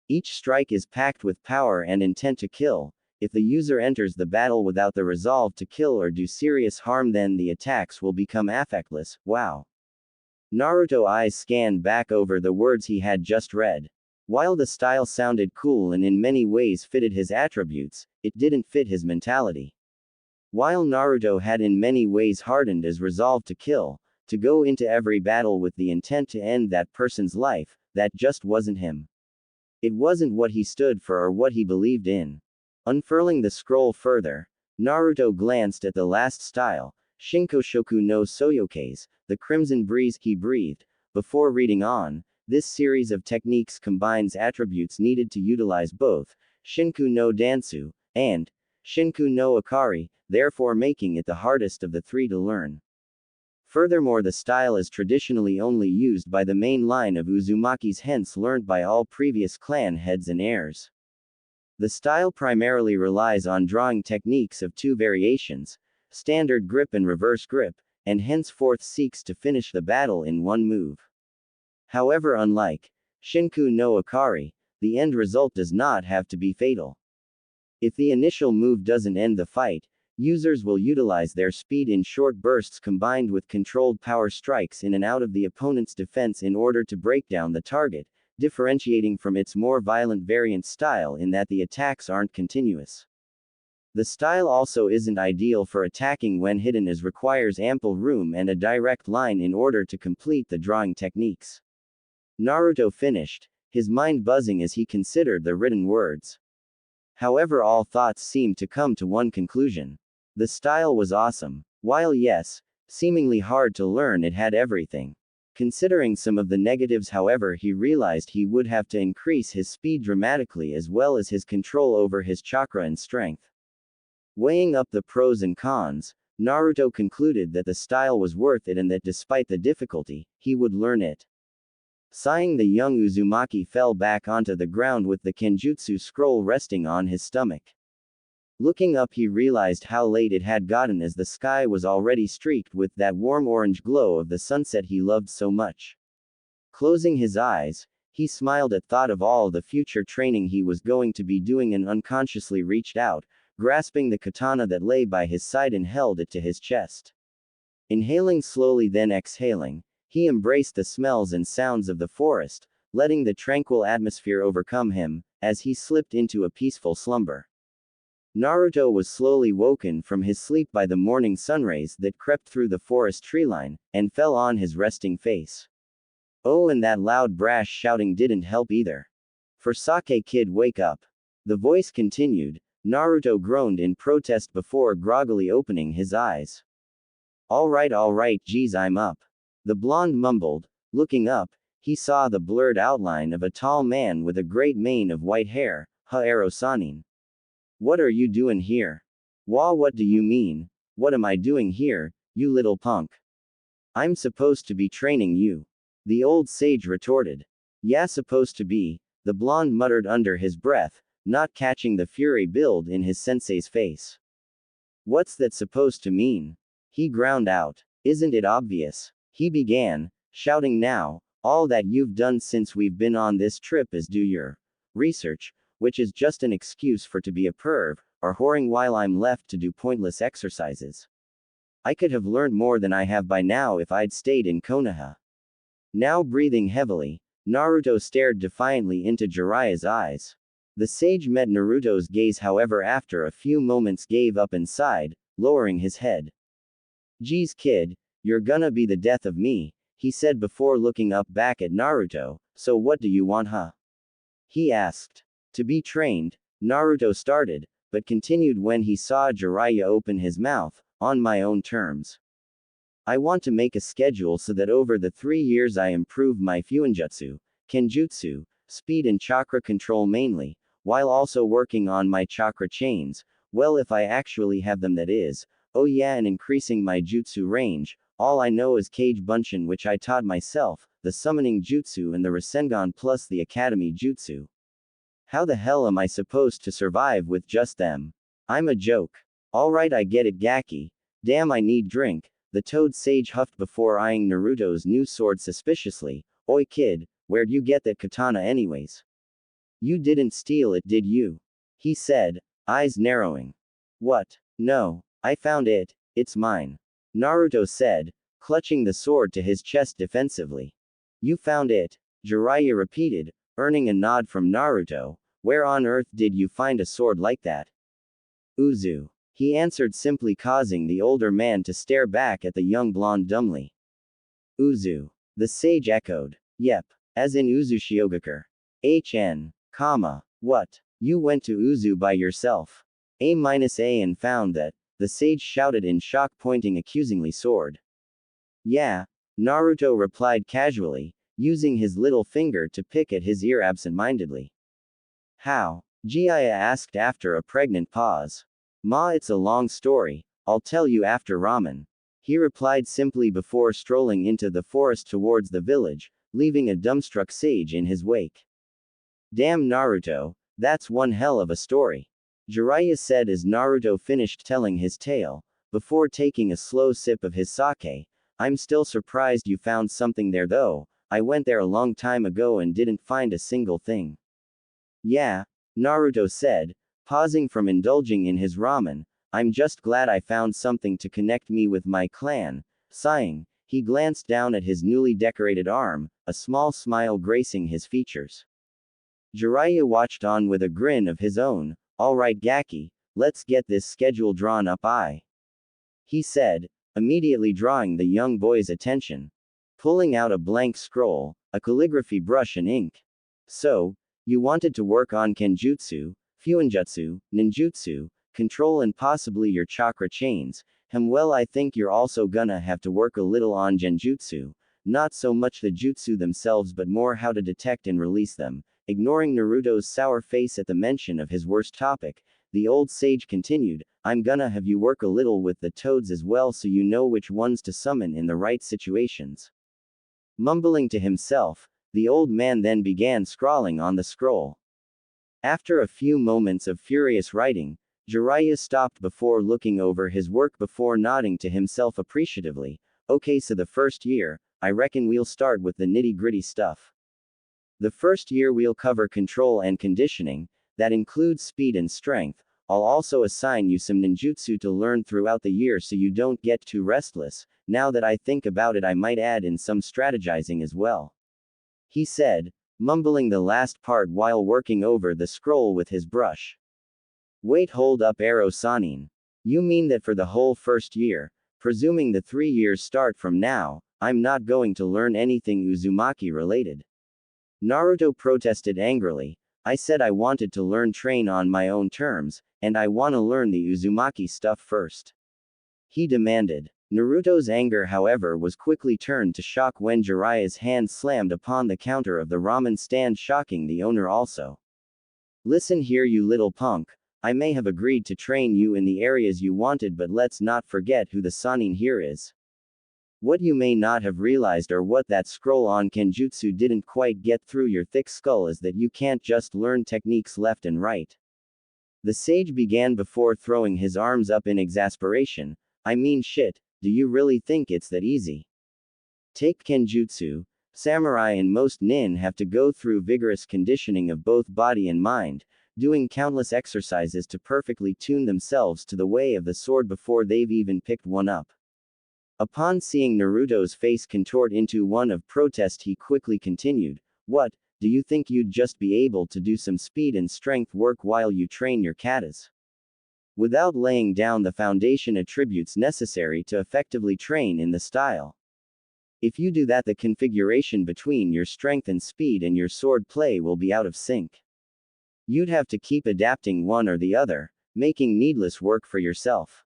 Each strike is packed with power and intent to kill. If the user enters the battle without the resolve to kill or do serious harm, then the attacks will become affectless. Wow. Naruto's eyes scanned back over the words he had just read. While the style sounded cool and in many ways fitted his attributes, it didn't fit his mentality. While Naruto had in many ways hardened his resolve to kill, to go into every battle with the intent to end that person's life, that just wasn't him. It wasn't what he stood for or what he believed in. Unfurling the scroll further, Naruto glanced at the last style, Shinkoshoku no Soyokaze, the crimson breeze. He breathed. Before reading on, this series of techniques combines attributes needed to utilize both Shinku no Dansu and Shinku no Akari, therefore making it the hardest of the three to learn. Furthermore, the style is traditionally only used by the main line of Uzumakis, hence learned by all previous clan heads and heirs. The style primarily relies on drawing techniques of two variations, standard grip and reverse grip, and henceforth seeks to finish the battle in one move. However, unlike Shinku no Akari, the end result does not have to be fatal. If the initial move doesn't end the fight, users will utilize their speed in short bursts combined with controlled power strikes in and out of the opponent's defense in order to break down the target, differentiating from its more violent variant style in that the attacks aren't continuous. The style also isn't ideal for attacking when hidden, as requires ample room and a direct line in order to complete the drawing techniques. Naruto finished, his mind buzzing as he considered the written words. However, all thoughts seemed to come to one conclusion. The style was awesome. While yes, seemingly hard to learn, it had everything. Considering some of the negatives, however, he realized he would have to increase his speed dramatically as well as his control over his chakra and strength. Weighing up the pros and cons, Naruto concluded that the style was worth it and that despite the difficulty, he would learn it. Sighing, the young Uzumaki fell back onto the ground with the Kenjutsu scroll resting on his stomach. Looking up, he realized how late it had gotten, as the sky was already streaked with that warm orange glow of the sunset he loved so much. Closing his eyes, he smiled at thought of all the future training he was going to be doing and unconsciously reached out, grasping the katana that lay by his side and held it to his chest. Inhaling slowly, then exhaling, he embraced the smells and sounds of the forest, letting the tranquil atmosphere overcome him, as he slipped into a peaceful slumber. Naruto was slowly woken from his sleep by the morning sunrays that crept through the forest treeline, and fell on his resting face. Oh, and that loud brash shouting didn't help either. For Sake kid, wake up. The voice continued. Naruto groaned in protest before groggily opening his eyes. All right, geez, I'm up. The blonde mumbled. Looking up, he saw the blurred outline of a tall man with a great mane of white hair, Haero Sanin. What are you doing here? Wah, what do you mean? What am I doing here, you little punk? I'm supposed to be training you. The old sage retorted. Yeah, supposed to be, the blonde muttered under his breath, not catching the fury build in his sensei's face. What's that supposed to mean? He ground out. Isn't it obvious? He began, shouting now, all that you've done since we've been on this trip is do your research, which is just an excuse for to be a perv, or whoring while I'm left to do pointless exercises. I could have learned more than I have by now if I'd stayed in Konoha. Now breathing heavily, Naruto stared defiantly into Jiraiya's eyes. The sage met Naruto's gaze, however, after a few moments gave up and sighed, lowering his head. Geez kid, you're gonna be the death of me, he said before looking up back at Naruto. So what do you want, huh? He asked. To be trained, Naruto started, but continued when he saw Jiraiya open his mouth, on my own terms. I want to make a schedule so that over the 3 years I improve my Fuinjutsu, Kenjutsu, speed and chakra control mainly, while also working on my chakra chains, well if I actually have them that is, oh yeah, and increasing my jutsu range. All I know is Kage Bunshin, which I taught myself, the summoning jutsu and the Rasengan plus the academy jutsu. How the hell am I supposed to survive with just them? I'm a joke. Alright, I get it, Gaki. Damn, I need drink, the toad sage huffed before eyeing Naruto's new sword suspiciously. Oi kid, where'd you get that katana anyways? You didn't steal it, did you? He said, eyes narrowing. What? No, I found it, it's mine. Naruto said, clutching the sword to his chest defensively. You found it? Jiraiya repeated, earning a nod from Naruto. Where on earth did you find a sword like that? Uzu. He answered, simply causing the older man to stare back at the young blonde dumbly. Uzu. The sage echoed. Yep. As in Uzu Shiogakure. HN. What? You went to Uzu by yourself? A-A and found that, the sage shouted in shock, pointing accusingly sword. Yeah. Naruto replied casually, using his little finger to pick at his ear absent-mindedly. How? Jiraiya asked after a pregnant pause. Ma, it's a long story, I'll tell you after ramen. He replied simply before strolling into the forest towards the village, leaving a dumbstruck sage in his wake. Damn Naruto, that's one hell of a story. Jiraiya said as Naruto finished telling his tale, before taking a slow sip of his sake. I'm still surprised you found something there though, I went there a long time ago and didn't find a single thing. Yeah, Naruto said, pausing from indulging in his ramen, I'm just glad I found something to connect me with my clan. Sighing, he glanced down at his newly decorated arm, a small smile gracing his features. Jiraiya watched on with a grin of his own. Alright Gaki, let's get this schedule drawn up, he said, immediately drawing the young boy's attention. Pulling out a blank scroll, a calligraphy brush and ink. So, you wanted to work on Kenjutsu, Fuinjutsu, Ninjutsu, control and possibly your chakra chains. Well, I think you're also gonna have to work a little on Genjutsu, not so much the jutsu themselves but more how to detect and release them. Ignoring Naruto's sour face at the mention of his worst topic, the old sage continued, I'm gonna have you work a little with the toads as well so you know which ones to summon in the right situations. Mumbling to himself, the old man then began scrawling on the scroll. After a few moments of furious writing, Jiraiya stopped before looking over his work before nodding to himself appreciatively. Okay, so the first year, I reckon we'll start with the nitty-gritty stuff. The first year we'll cover control and conditioning, that includes speed and strength. I'll also assign you some ninjutsu to learn throughout the year so you don't get too restless. Now that I think about it, I might add in some strategizing as well. He said, mumbling the last part while working over the scroll with his brush. Wait, hold up, Ero Sanin. You mean that for the whole first year, presuming the 3 years start from now, I'm not going to learn anything Uzumaki related? Naruto protested angrily. I said I wanted to train on my own terms, and I wanna learn the Uzumaki stuff first. He demanded. Naruto's anger, however, was quickly turned to shock when Jiraiya's hand slammed upon the counter of the ramen stand, shocking the owner also. Listen here, you little punk. I may have agreed to train you in the areas you wanted, but let's not forget who the Sanin here is. What you may not have realized, or what that scroll on Kenjutsu didn't quite get through your thick skull, is that you can't just learn techniques left and right. The sage began before throwing his arms up in exasperation. I mean shit, do you really think it's that easy? Take Kenjutsu. Samurai and most nin have to go through vigorous conditioning of both body and mind, doing countless exercises to perfectly tune themselves to the way of the sword before they've even picked one up. Upon seeing Naruto's face contort into one of protest, he quickly continued, what, do you think you'd just be able to do some speed and strength work while you train your katas? Without laying down the foundation attributes necessary to effectively train in the style. If you do that, the configuration between your strength and speed and your sword play will be out of sync. You'd have to keep adapting one or the other, making needless work for yourself.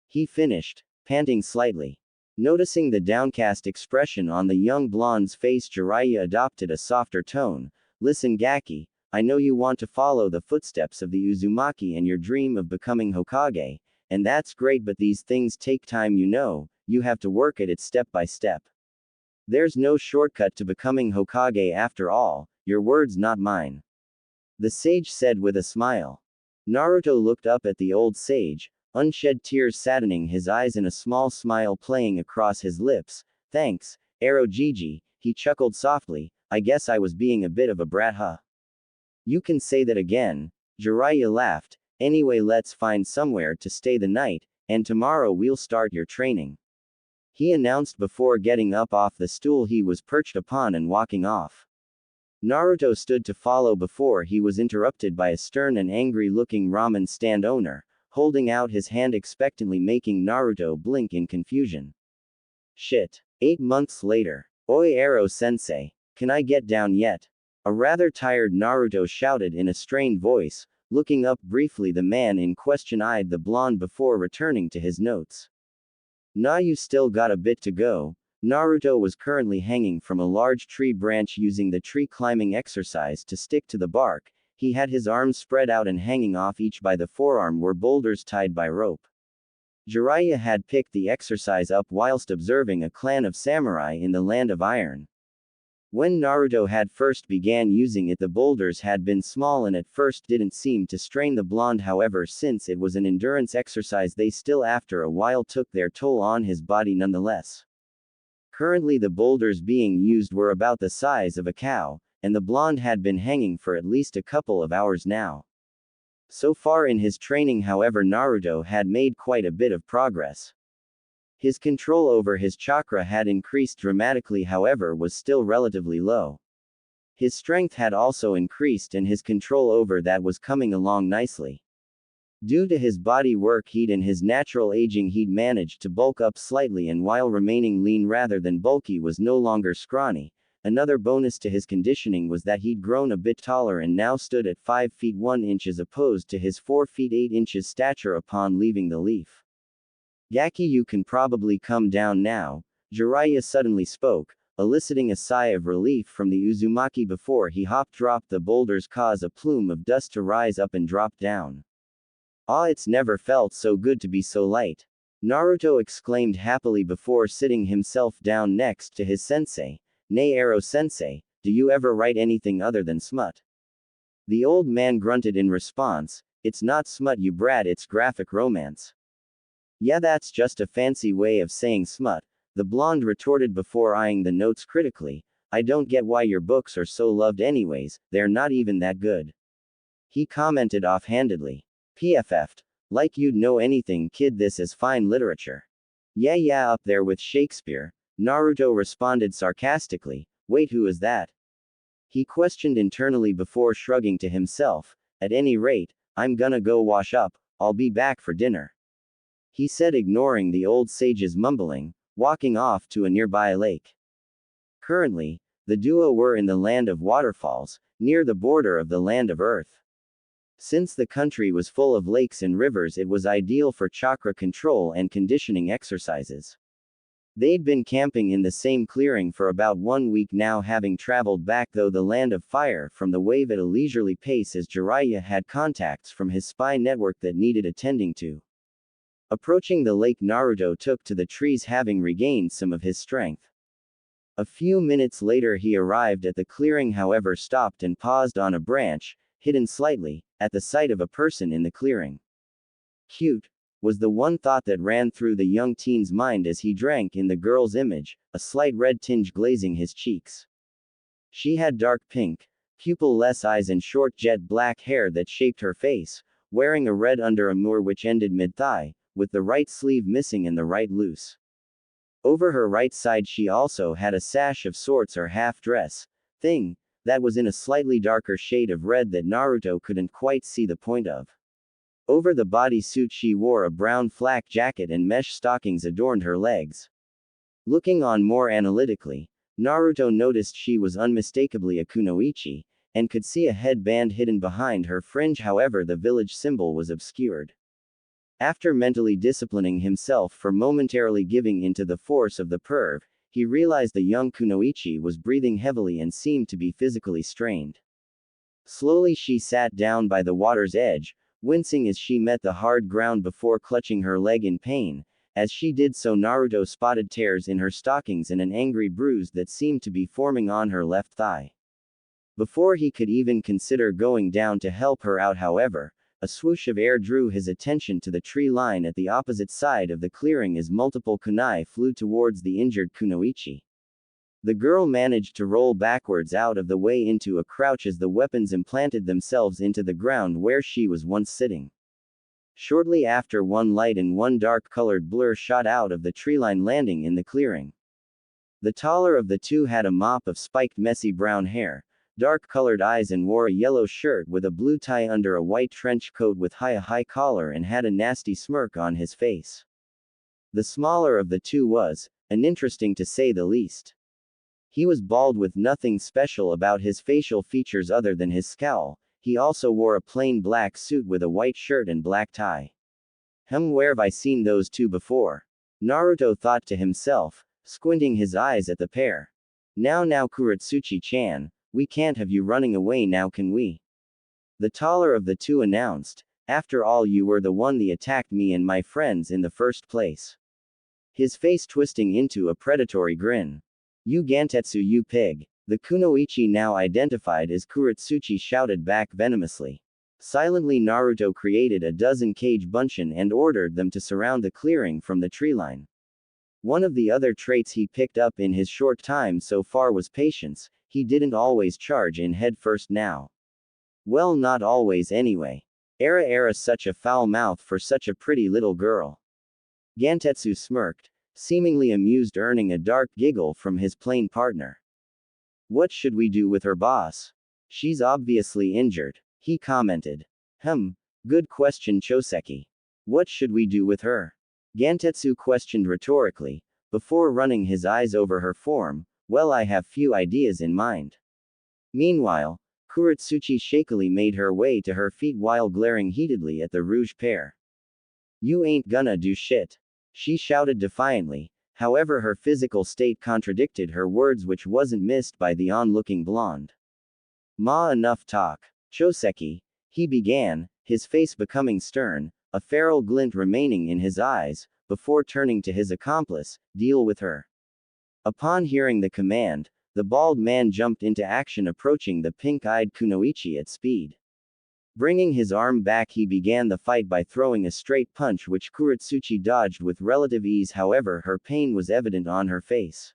He finished, panting slightly. Noticing the downcast expression on the young blonde's face, Jiraiya adopted a softer tone, Listen Gaki, I know you want to follow the footsteps of the Uzumaki and your dream of becoming Hokage, and that's great, but these things take time, you have to work at it step by step. There's no shortcut to becoming Hokage after all, your words not mine. The sage said with a smile. Naruto looked up at the old sage, unshed tears saddening his eyes and a small smile playing across his lips. Thanks, Arojiji, he chuckled softly, I guess I was being a bit of a brat, huh? You can say that again, Jiraiya laughed, anyway let's find somewhere to stay the night, and tomorrow we'll start your training. He announced before getting up off the stool he was perched upon and walking off. Naruto stood to follow before he was interrupted by a stern and angry-looking ramen stand owner, holding out his hand expectantly making Naruto blink in confusion. Shit. 8 months later. Oi Aro-sensei, can I get down yet? A rather tired Naruto shouted in a strained voice, looking up briefly the man in question eyed the blonde before returning to his notes. Nah, you still got a bit to go. Naruto was currently hanging from a large tree branch using the tree climbing exercise to stick to the bark. He had his arms spread out and hanging off each by the forearm were boulders tied by rope. Jiraiya had picked the exercise up whilst observing a clan of samurai in the land of iron. When Naruto had first began using it, the boulders had been small and at first didn't seem to strain the blonde, however since it was an endurance exercise they still after a while took their toll on his body nonetheless. Currently the boulders being used were about the size of a cow, and the blonde had been hanging for at least a couple of hours now. So far in his training, however, Naruto had made quite a bit of progress. His control over his chakra had increased dramatically, however was still relatively low. His strength had also increased and his control over that was coming along nicely. Due to his body work heat and his natural aging, he'd managed to bulk up slightly, and while remaining lean rather than bulky was no longer scrawny. Another bonus to his conditioning was that he'd grown a bit taller and now stood at 5 feet 1 inch as opposed to his 4 feet 8 inches stature upon leaving the leaf. Gaki, you can probably come down now, Jiraiya suddenly spoke, eliciting a sigh of relief from the Uzumaki before he dropped the boulders, cause a plume of dust to rise up and drop down. Ah, it's never felt so good to be so light. Naruto exclaimed happily before sitting himself down next to his sensei. Nay, Aro-sensei, do you ever write anything other than smut? The old man grunted in response, it's not smut you brat, it's graphic romance. Yeah, that's just a fancy way of saying smut, the blonde retorted before eyeing the notes critically. I don't get why your books are so loved anyways, they're not even that good. He commented offhandedly. PFF'd. Like you'd know anything, kid, this is fine literature. Yeah, up there with Shakespeare. Naruto responded sarcastically. Wait, who is that? He questioned internally before shrugging to himself. At any rate, I'm gonna go wash up, I'll be back for dinner. He said, ignoring the old sage's mumbling, walking off to a nearby lake. Currently, the duo were in the land of waterfalls, near the border of the land of earth. Since the country was full of lakes and rivers, it was ideal for chakra control and conditioning exercises. They'd been camping in the same clearing for about 1 week now, having traveled back though the land of fire from the wave at a leisurely pace as Jiraiya had contacts from his spy network that needed attending to. Approaching the lake, Naruto took to the trees, having regained some of his strength. A few minutes later he arrived at the clearing, however stopped and paused on a branch, hidden slightly, at the sight of a person in the clearing. Cute, was the one thought that ran through the young teen's mind as he drank in the girl's image, a slight red tinge glazing his cheeks. She had dark pink, pupil-less eyes and short jet black hair that shaped her face, wearing a red underarmor which ended mid-thigh, with the right sleeve missing and the right loose. Over her right side she also had a sash of sorts or half-dress thing, that was in a slightly darker shade of red that Naruto couldn't quite see the point of. Over the bodysuit she wore a brown flak jacket and mesh stockings adorned her legs. Looking on more analytically, Naruto noticed she was unmistakably a kunoichi, and could see a headband hidden behind her fringe, however the village symbol was obscured. After mentally disciplining himself for momentarily giving into the force of the perv, he realized the young kunoichi was breathing heavily and seemed to be physically strained. Slowly she sat down by the water's edge, wincing as she met the hard ground before clutching her leg in pain. As she did so, Naruto spotted tears in her stockings and an angry bruise that seemed to be forming on her left thigh. Before he could even consider going down to help her out, however, a swoosh of air drew his attention to the tree line at the opposite side of the clearing as multiple kunai flew towards the injured kunoichi. The girl managed to roll backwards out of the way into a crouch as the weapons implanted themselves into the ground where she was once sitting. Shortly after, one light and one dark-colored blur shot out of the treeline, landing in the clearing. The taller of the two had a mop of spiked messy brown hair, dark-colored eyes, and wore a yellow shirt with a blue tie under a white trench coat with a high collar, and had a nasty smirk on his face. The smaller of the two was uninteresting to say the least. He was bald with nothing special about his facial features other than his scowl. He also wore a plain black suit with a white shirt and black tie. Where have I seen those two before? Naruto thought to himself, squinting his eyes at the pair. Now Kuretsuchi-chan, we can't have you running away now, can we? The taller of the two announced. After all, you were the one that attacked me and my friends in the first place. His face twisting into a predatory grin. You Gantetsu, you pig. The kunoichi, now identified as Kuretsuchi, shouted back venomously. Silently, Naruto created a dozen cage bunshin and ordered them to surround the clearing from the treeline. One of the other traits he picked up in his short time so far was patience. He didn't always charge in head first now. Well, not always anyway. Era such a foul mouth for such a pretty little girl. Gantetsu smirked, seemingly amused, earning a dark giggle from his plain partner. What should we do with her, boss? She's obviously injured, he commented. Good question, Choseki. What should we do with her? Gantetsu questioned rhetorically, before running his eyes over her form. Well, I have few ideas in mind. Meanwhile, Kuretsuchi shakily made her way to her feet while glaring heatedly at the rouge pair. You ain't gonna do shit. She shouted defiantly. However, her physical state contradicted her words, which wasn't missed by the onlooking blonde. Enough talk. Choseki, he began, his face becoming stern, a feral glint remaining in his eyes, before turning to his accomplice, deal with her. Upon hearing the command, the bald man jumped into action, approaching the pink-eyed kunoichi at speed. Bringing his arm back, he began the fight by throwing a straight punch which Kuretsuchi dodged with relative ease. However, her pain was evident on her face.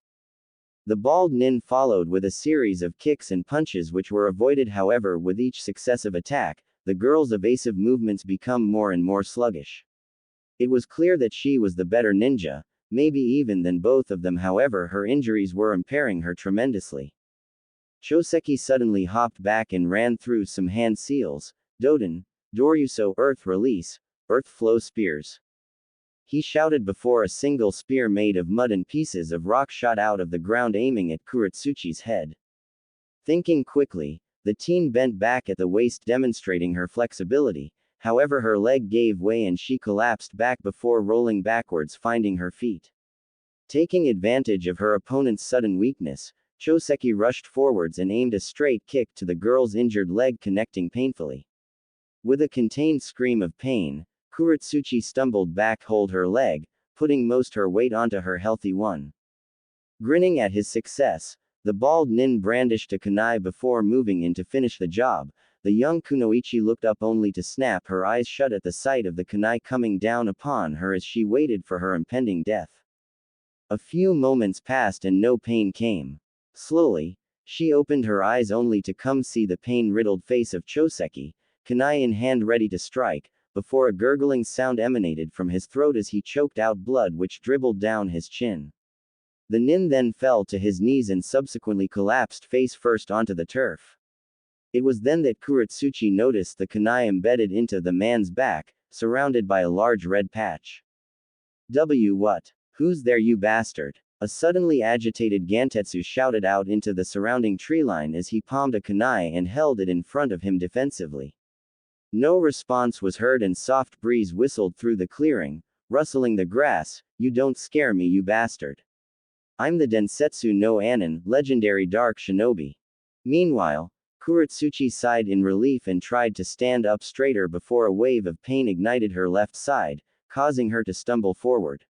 The bald nin followed with a series of kicks and punches which were avoided. However, with each successive attack, the girl's evasive movements become more and more sluggish. It was clear that she was the better ninja, maybe even than both of them. However, her injuries were impairing her tremendously. Choseki suddenly hopped back and ran through some hand seals, Doden, Doryuso, earth release, earth flow spears. He shouted before a single spear made of mud and pieces of rock shot out of the ground, aiming at Kuretsuchi's head. Thinking quickly, the teen bent back at the waist, demonstrating her flexibility. However, her leg gave way and she collapsed back before rolling backwards, finding her feet. Taking advantage of her opponent's sudden weakness, Choseki rushed forwards and aimed a straight kick to the girl's injured leg, connecting painfully. With a contained scream of pain, Kuretsuchi stumbled back, hold her leg, putting most her weight onto her healthy one. Grinning at his success, the bald nin brandished a kunai before moving in to finish the job. The young kunoichi looked up only to snap her eyes shut at the sight of the kunai coming down upon her as she waited for her impending death. A few moments passed and no pain came. Slowly, she opened her eyes only to come see the pain-riddled face of Choseki, kunai in hand ready to strike, before a gurgling sound emanated from his throat as he choked out blood which dribbled down his chin. The nin then fell to his knees and subsequently collapsed face first onto the turf. It was then that Kuretsuchi noticed the kunai embedded into the man's back, surrounded by a large red patch. What? Who's there, you bastard? A suddenly agitated Gantetsu shouted out into the surrounding treeline as he palmed a kunai and held it in front of him defensively. No response was heard and soft breeze whistled through the clearing, rustling the grass. You don't scare me, you bastard. I'm the Densetsu no Anin, legendary dark shinobi. Meanwhile, Kuretsuchi sighed in relief and tried to stand up straighter before a wave of pain ignited her left side, causing her to stumble forward.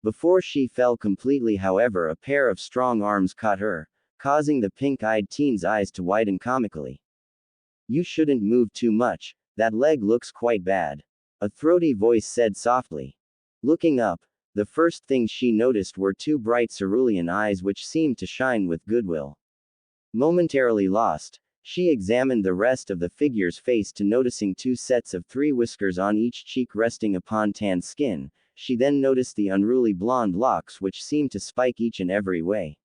Before she fell completely, however, a pair of strong arms caught her, causing the pink-eyed teen's eyes to widen comically. "You shouldn't move too much, that leg looks quite bad," a throaty voice said softly. Looking up, the first thing she noticed were two bright cerulean eyes which seemed to shine with goodwill. Momentarily lost, she examined the rest of the figure's face to noticing two sets of 3 whiskers on each cheek resting upon tanned skin. She then noticed the unruly blonde locks which seemed to spike each and every way.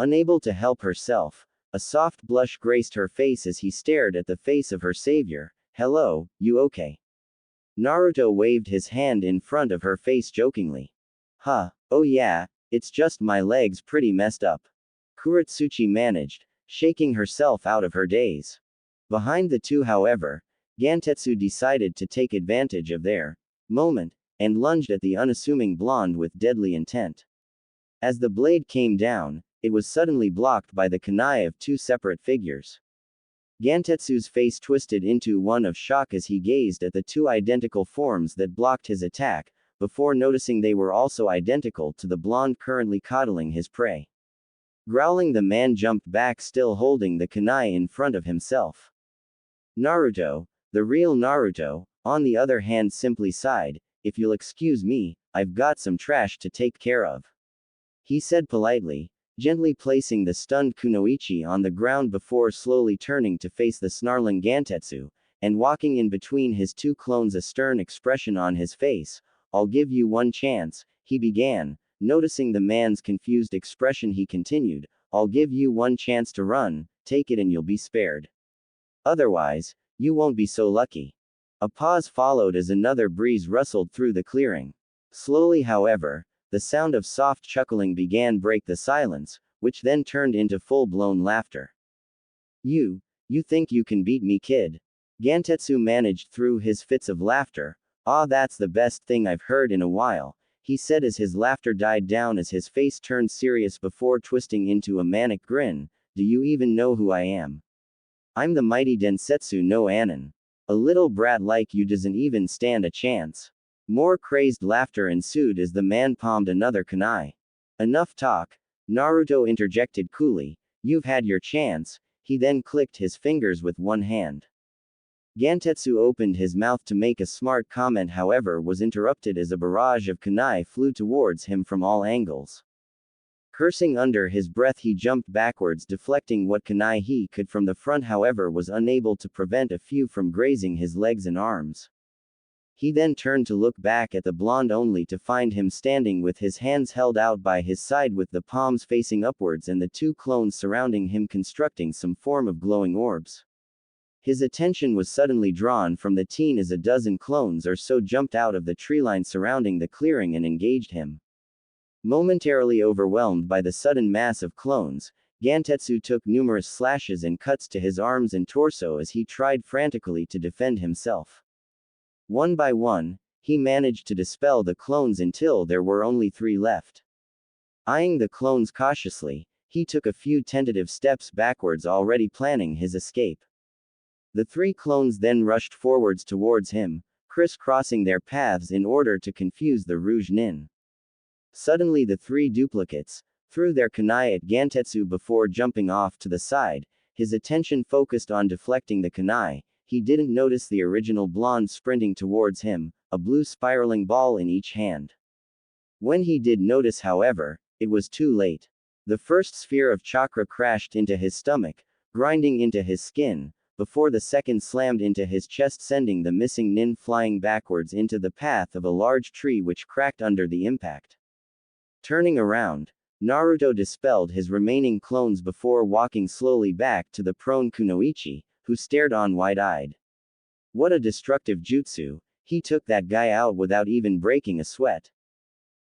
Unable to help herself, a soft blush graced her face as he stared at the face of her savior. "Hello, you okay?" Naruto waved his hand in front of her face jokingly. "Huh, oh yeah, it's just my legs pretty messed up," Kuretsuchi managed, shaking herself out of her daze. Behind the two, however, Gantetsu decided to take advantage of their moment, and lunged at the unassuming blonde with deadly intent. As the blade came down, it was suddenly blocked by the kunai of 2 separate figures. Gantetsu's face twisted into one of shock as he gazed at the 2 identical forms that blocked his attack, before noticing they were also identical to the blonde currently coddling his prey. Growling, the man jumped back, still holding the kunai in front of himself. Naruto, the real Naruto, on the other hand, simply sighed. "If you'll excuse me, I've got some trash to take care of," he said politely, gently placing the stunned kunoichi on the ground before slowly turning to face the snarling Gantetsu, and walking in between his 2 clones, a stern expression on his face. "I'll give you one chance," he began. Noticing the man's confused expression, he continued, "I'll give you one chance to run, take it and you'll be spared. Otherwise, you won't be so lucky." A pause followed as another breeze rustled through the clearing. Slowly, however, the sound of soft chuckling began break the silence, which then turned into full-blown laughter. You think you can beat me, kid?" Gantetsu managed through his fits of laughter. "Ah, that's the best thing I've heard in a while," he said as his laughter died down as his face turned serious before twisting into a manic grin. "Do you even know who I am? I'm the mighty Densetsu no Anin. A little brat like you doesn't even stand a chance." More crazed laughter ensued as the man palmed another kunai. "Enough talk," Naruto interjected coolly. "You've had your chance." He then clicked his fingers with one hand. Gantetsu opened his mouth to make a smart comment, however was interrupted as a barrage of kunai flew towards him from all angles. Cursing under his breath, he jumped backwards, deflecting what kunai he could from the front, however was unable to prevent a few from grazing his legs and arms. He then turned to look back at the blonde, only to find him standing with his hands held out by his side with the palms facing upwards and the 2 clones surrounding him constructing some form of glowing orbs. His attention was suddenly drawn from the teen as a dozen clones or so jumped out of the treeline surrounding the clearing and engaged him. Momentarily overwhelmed by the sudden mass of clones, Gantetsu took numerous slashes and cuts to his arms and torso as he tried frantically to defend himself. One by one, he managed to dispel the clones until there were only 3 left. Eyeing the clones cautiously, he took a few tentative steps backwards, already planning his escape. The 3 clones then rushed forwards towards him, crisscrossing their paths in order to confuse the Rouge Nin. Suddenly the 3 duplicates threw their kunai at Gantetsu before jumping off to the side, his attention focused on deflecting the kunai. He didn't notice the original blonde sprinting towards him, a blue spiraling ball in each hand. When he did notice, however, it was too late. The first sphere of chakra crashed into his stomach, grinding into his skin, before the second slammed into his chest, sending the missing nin flying backwards into the path of a large tree which cracked under the impact. Turning around, Naruto dispelled his remaining clones before walking slowly back to the prone kunoichi, who stared on wide-eyed. What a destructive jutsu, he took that guy out without even breaking a sweat,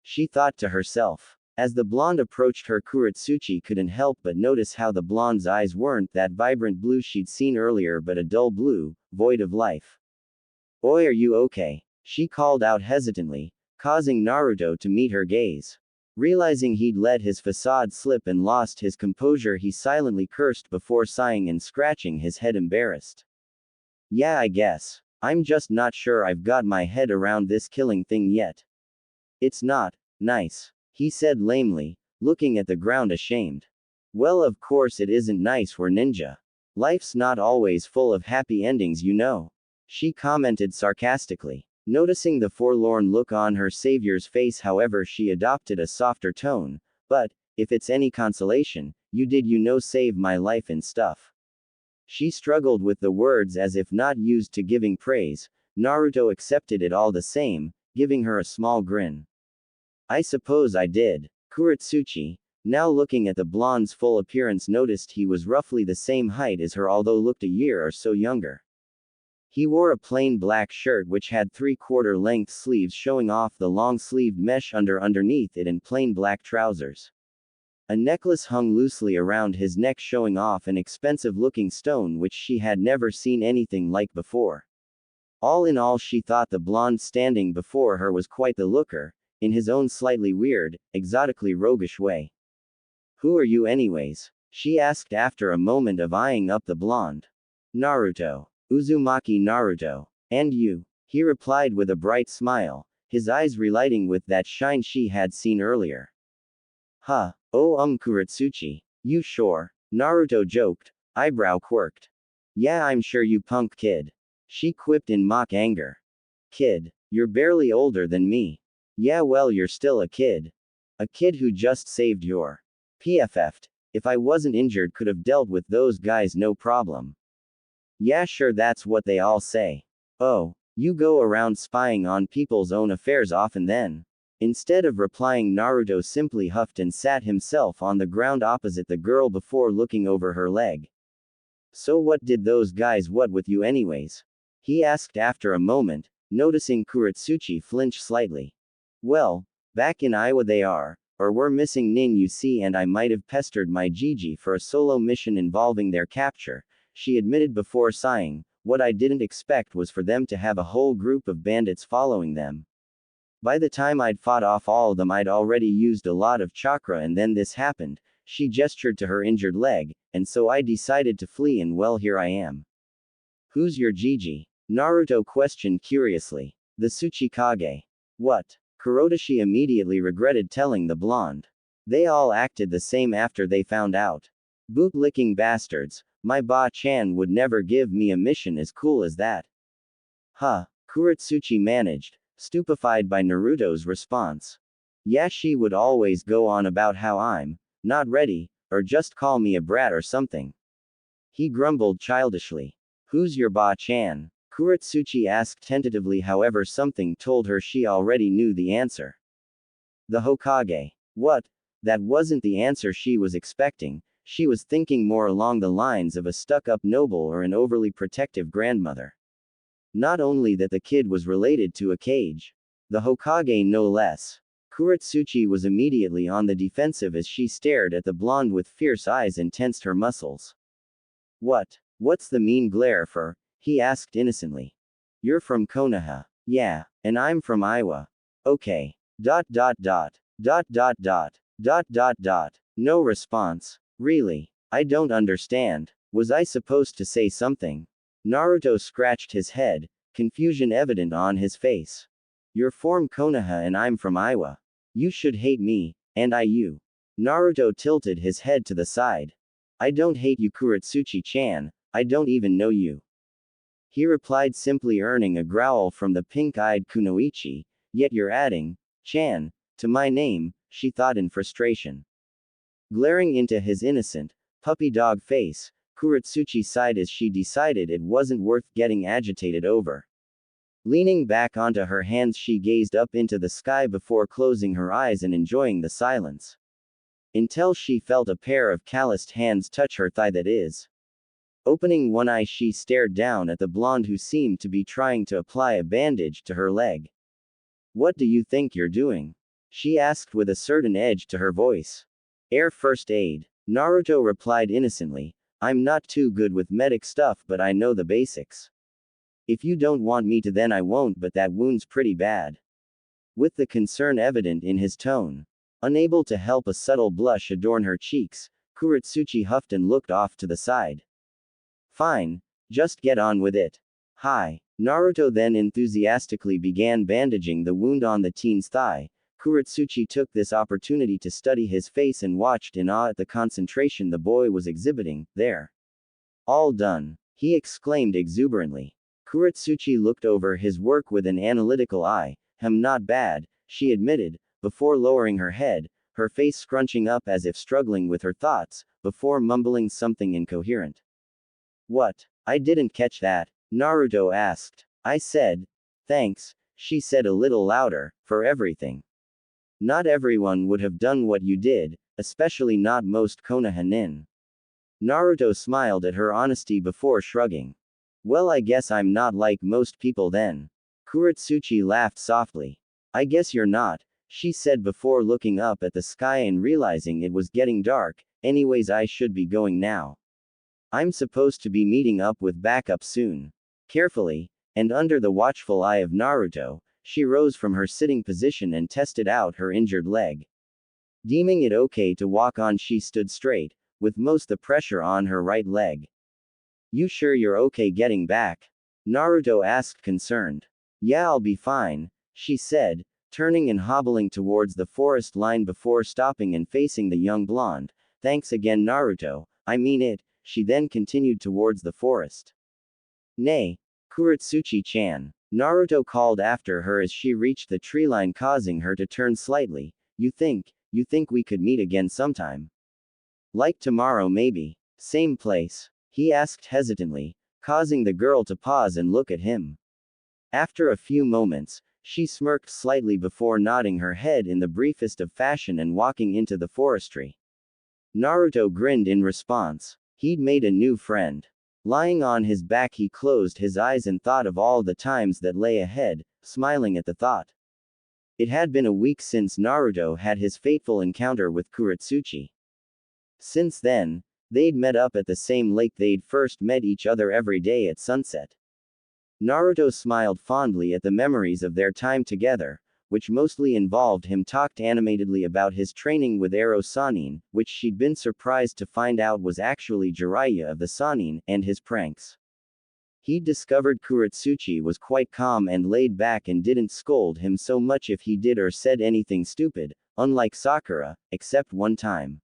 she thought to herself. As the blonde approached her, Kuretsuchi couldn't help but notice how the blonde's eyes weren't that vibrant blue she'd seen earlier but a dull blue, void of life. "Oi, are you okay?" she called out hesitantly, causing Naruto to meet her gaze. Realizing he'd let his facade slip and lost his composure, he silently cursed before sighing and scratching his head embarrassed. Yeah, I guess. I'm just not sure I've got my head around this killing thing yet. It's not nice, he said lamely, looking at the ground ashamed. Well, of course it isn't nice, we're ninja. Life's not always full of happy endings, you know. She commented sarcastically. Noticing the forlorn look on her savior's face, however, she adopted a softer tone. But, if it's any consolation, you save my life and stuff. She struggled with the words as if not used to giving praise. Naruto accepted it all the same, giving her a small grin. I suppose I did. Kuretsuchi, now looking at the blonde's full appearance, noticed he was roughly the same height as her, although looked a year or so younger. He wore a plain black shirt which had 3/4 length sleeves showing off the long-sleeved mesh underneath it, and plain black trousers. A necklace hung loosely around his neck, showing off an expensive-looking stone which she had never seen anything like before. All in all, she thought the blonde standing before her was quite the looker, in his own slightly weird, exotically roguish way. Who are you anyways? She asked after a moment of eyeing up the blonde. Naruto. Uzumaki Naruto. And you? He replied with a bright smile, his eyes relighting with that shine she had seen earlier. Huh. Oh, Kuretsuchi. You sure? Naruto joked, eyebrow quirked. Yeah, I'm sure, you punk kid. She quipped in mock anger. Kid. You're barely older than me. Yeah, well, you're still a kid. A kid who just saved your PFF'd. If I wasn't injured, could have dealt with those guys no problem. Yeah, sure, that's what they all say. Oh, you go around spying on people's own affairs often then? Instead of replying, Naruto simply huffed and sat himself on the ground opposite the girl before looking over her leg. So what did those guys what with you anyways? He asked after a moment, noticing Kuretsuchi flinch slightly. Well, back in Iowa they are, or we're missing Nin, you see, and I might have pestered my Gigi for a solo mission involving their capture, she admitted before sighing. What I didn't expect was for them to have a whole group of bandits following them. By the time I'd fought off all of them, I'd already used a lot of chakra, and then this happened. She gestured to her injured leg, and so I decided to flee, and well, here I am. Who's your Gigi? Naruto questioned curiously. The Tsuchikage. What? Kurodashi immediately regretted telling the blonde. They all acted the same after they found out. Boot-licking bastards. My ba-chan would never give me a mission as cool as that. Huh, Kuretsuchi managed, stupefied by Naruto's response. Yeah, she would always go on about how I'm not ready, or just call me a brat or something. He grumbled childishly. Who's your ba-chan? Kuretsuchi asked tentatively, however something told her she already knew the answer. The Hokage. What? That wasn't the answer she was expecting. She was thinking more along the lines of a stuck-up noble or an overly protective grandmother. Not only that, the kid was related to a Kage. The Hokage no less. Kuretsuchi was immediately on the defensive as she stared at the blonde with fierce eyes and tensed her muscles. What's the mean glare for? He asked innocently. You're from Konoha. Yeah, and I'm from Iowa. Okay. ... No response. Really? I don't understand. Was I supposed to say something? Naruto scratched his head, confusion evident on his face. You're from Konoha and I'm from Iowa. You should hate me, and I you. Naruto tilted his head to the side. I don't hate you, Kuretsuchi-chan, I don't even know you. He replied, simply earning a growl from the pink-eyed Kunoichi. Yet you're adding, chan, to my name, she thought in frustration. Glaring into his innocent, puppy dog face, Kuretsuchi sighed as she decided it wasn't worth getting agitated over. Leaning back onto her hands, she gazed up into the sky before closing her eyes and enjoying the silence. Until she felt a pair of calloused hands touch her thigh, that is. Opening one eye, she stared down at the blonde who seemed to be trying to apply a bandage to her leg. What do you think you're doing? She asked with a certain edge to her voice. Air first aid. Naruto replied innocently. I'm not too good with medic stuff, but I know the basics. If you don't want me to, then I won't, but that wound's pretty bad. With the concern evident in his tone. Unable to help a subtle blush adorn her cheeks, Kuretsuchi huffed and looked off to the side. Fine. Just get on with it. Hi. Naruto then enthusiastically began bandaging the wound on the teen's thigh. Kuretsuchi took this opportunity to study his face and watched in awe at the concentration the boy was exhibiting. There. All done. He exclaimed exuberantly. Kuretsuchi looked over his work with an analytical eye. Not bad, she admitted, before lowering her head, her face scrunching up as if struggling with her thoughts, before mumbling something incoherent. What? I didn't catch that, Naruto asked. I said, thanks, she said a little louder, for everything. Not everyone would have done what you did, especially not most Konoha-nin. Naruto smiled at her honesty before shrugging. Well, I guess I'm not like most people then. Kuretsuchi laughed softly. I guess you're not, she said before looking up at the sky and realizing it was getting dark. Anyways, I should be going now. I'm supposed to be meeting up with backup soon. Carefully, and under the watchful eye of Naruto, she rose from her sitting position and tested out her injured leg. Deeming it okay to walk on, she stood straight, with most the pressure on her right leg. You sure you're okay getting back? Naruto asked concerned. Yeah, I'll be fine, she said, turning and hobbling towards the forest line before stopping and facing the young blonde. Thanks again, Naruto, I mean it. She then continued towards the forest. Nay, Kuretsuchi-chan, Naruto called after her as she reached the tree line, causing her to turn slightly. You think we could meet again sometime? Like tomorrow maybe? Same place? He asked hesitantly, causing the girl to pause and look at him. After a few moments, she smirked slightly before nodding her head in the briefest of fashion and walking into the forestry. Naruto grinned in response. He'd made a new friend. Lying on his back, he closed his eyes and thought of all the times that lay ahead, smiling at the thought. It had been a week since Naruto had his fateful encounter with Kuretsuchi. Since then, they'd met up at the same lake they'd first met each other every day at sunset. Naruto smiled fondly at the memories of their time together, which mostly involved him talked animatedly about his training with Ero Sanin, which she'd been surprised to find out was actually Jiraiya of the Sanin, and his pranks. He'd discovered Kuretsuchi was quite calm and laid back and didn't scold him so much if he did or said anything stupid, unlike Sakura, except one time.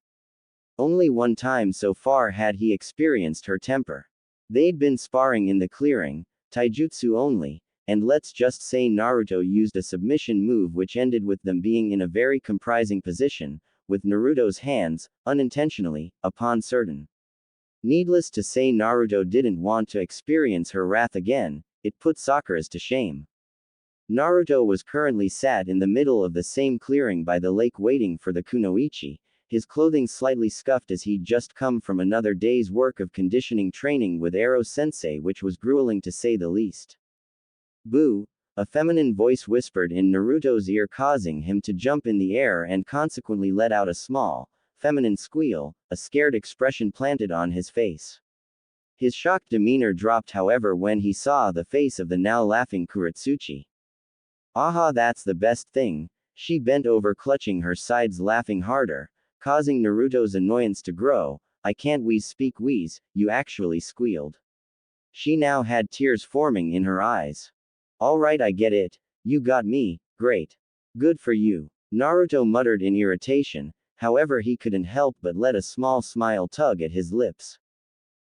Only one time so far had he experienced her temper. They'd been sparring in the clearing, taijutsu only, and let's just say Naruto used a submission move which ended with them being in a very comprising position, with Naruto's hands, unintentionally, upon certain. Needless to say, Naruto didn't want to experience her wrath again. It put Sakura's to shame. Naruto was currently sat in the middle of the same clearing by the lake waiting for the kunoichi, his clothing slightly scuffed as he'd just come from another day's work of conditioning training with Ero-sensei, which was grueling to say the least. Boo! A feminine voice whispered in Naruto's ear, causing him to jump in the air and consequently let out a small, feminine squeal, a scared expression planted on his face. His shocked demeanor dropped, however, when he saw the face of the now laughing Kuretsuchi. Aha, that's the best thing. She bent over, clutching her sides, laughing harder, causing Naruto's annoyance to grow. I can't speak wheeze, you actually squealed. She now had tears forming in her eyes. Alright, I get it. You got me, great. Good for you. Naruto muttered in irritation, however he couldn't help but let a small smile tug at his lips.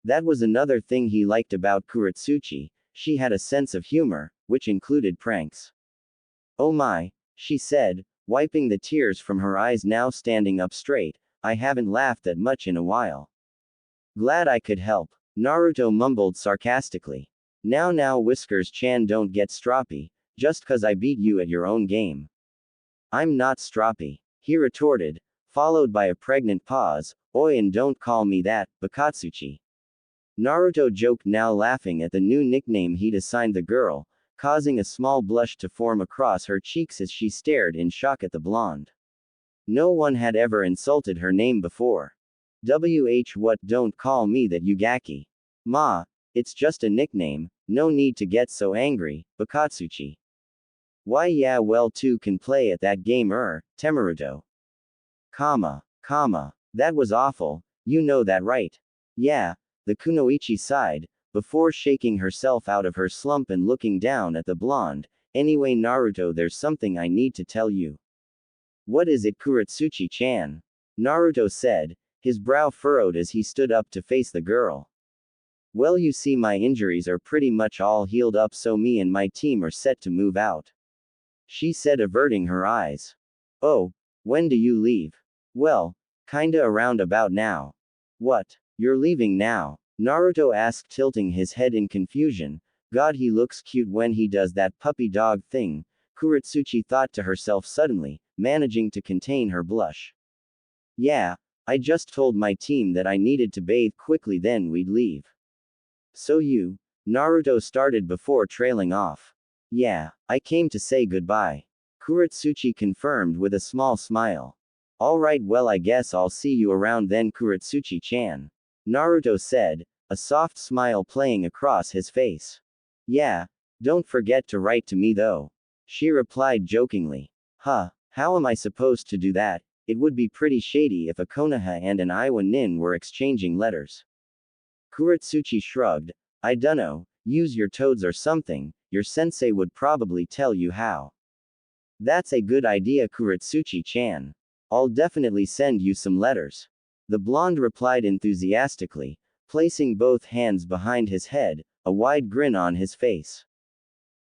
That was another thing he liked about Kuretsuchi, she had a sense of humor, which included pranks. Oh my, she said, wiping the tears from her eyes, now standing up straight, I haven't laughed that much in a while. Glad I could help. Naruto mumbled sarcastically. Now Whiskers-chan, don't get stroppy, just 'cause I beat you at your own game. I'm not stroppy, he retorted, followed by a pregnant pause. Oi, and don't call me that, Bakatsuchi. Naruto joked, now laughing at the new nickname he'd assigned the girl, causing a small blush to form across her cheeks as she stared in shock at the blonde. No one had ever insulted her name before. What, don't call me that, Ugaki. Ma, it's just a nickname, no need to get so angry, Bakatsuchi. Why, yeah, well, two can play at that game, Temeruto. That was awful, you know that right? Yeah, the kunoichi sighed, before shaking herself out of her slump and looking down at the blonde. Anyway Naruto, there's something I need to tell you. What is it, Kuretsuchi-chan? Naruto said, his brow furrowed as he stood up to face the girl. Well, you see, my injuries are pretty much all healed up, so me and my team are set to move out. She said, averting her eyes. Oh, when do you leave? Well, kinda around about now. What? You're leaving now? Naruto asked, tilting his head in confusion. God, he looks cute when he does that puppy dog thing, Kuretsuchi thought to herself suddenly, managing to contain her blush. Yeah, I just told my team that I needed to bathe quickly, then we'd leave. So you? Naruto started before trailing off. Yeah, I came to say goodbye. Kuretsuchi confirmed with a small smile. Alright, well, I guess I'll see you around then, Kuretsuchi-chan. Naruto said, a soft smile playing across his face. Yeah, don't forget to write to me though. She replied jokingly. Huh, how am I supposed to do that? It would be pretty shady if a Konoha and an Iwa nin were exchanging letters. Kuretsuchi shrugged. I dunno, use your toads or something, your sensei would probably tell you how. That's a good idea, Kuretsuchi-chan. I'll definitely send you some letters. The blonde replied enthusiastically, placing both hands behind his head, a wide grin on his face.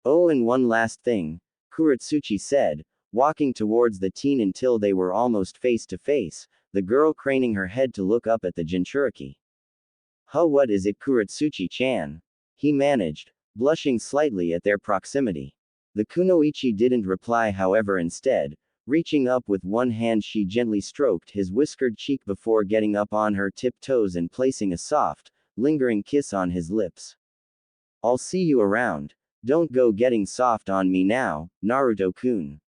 Oh, and one last thing, Kuretsuchi said, walking towards the teen until they were almost face to face, the girl craning her head to look up at the Jinchuriki. Huh, what is it, Kuretsuchi-chan? He managed, blushing slightly at their proximity. The kunoichi didn't reply, however, instead, reaching up with one hand, she gently stroked his whiskered cheek before getting up on her tiptoes and placing a soft, lingering kiss on his lips. I'll see you around. Don't go getting soft on me now, Naruto-kun.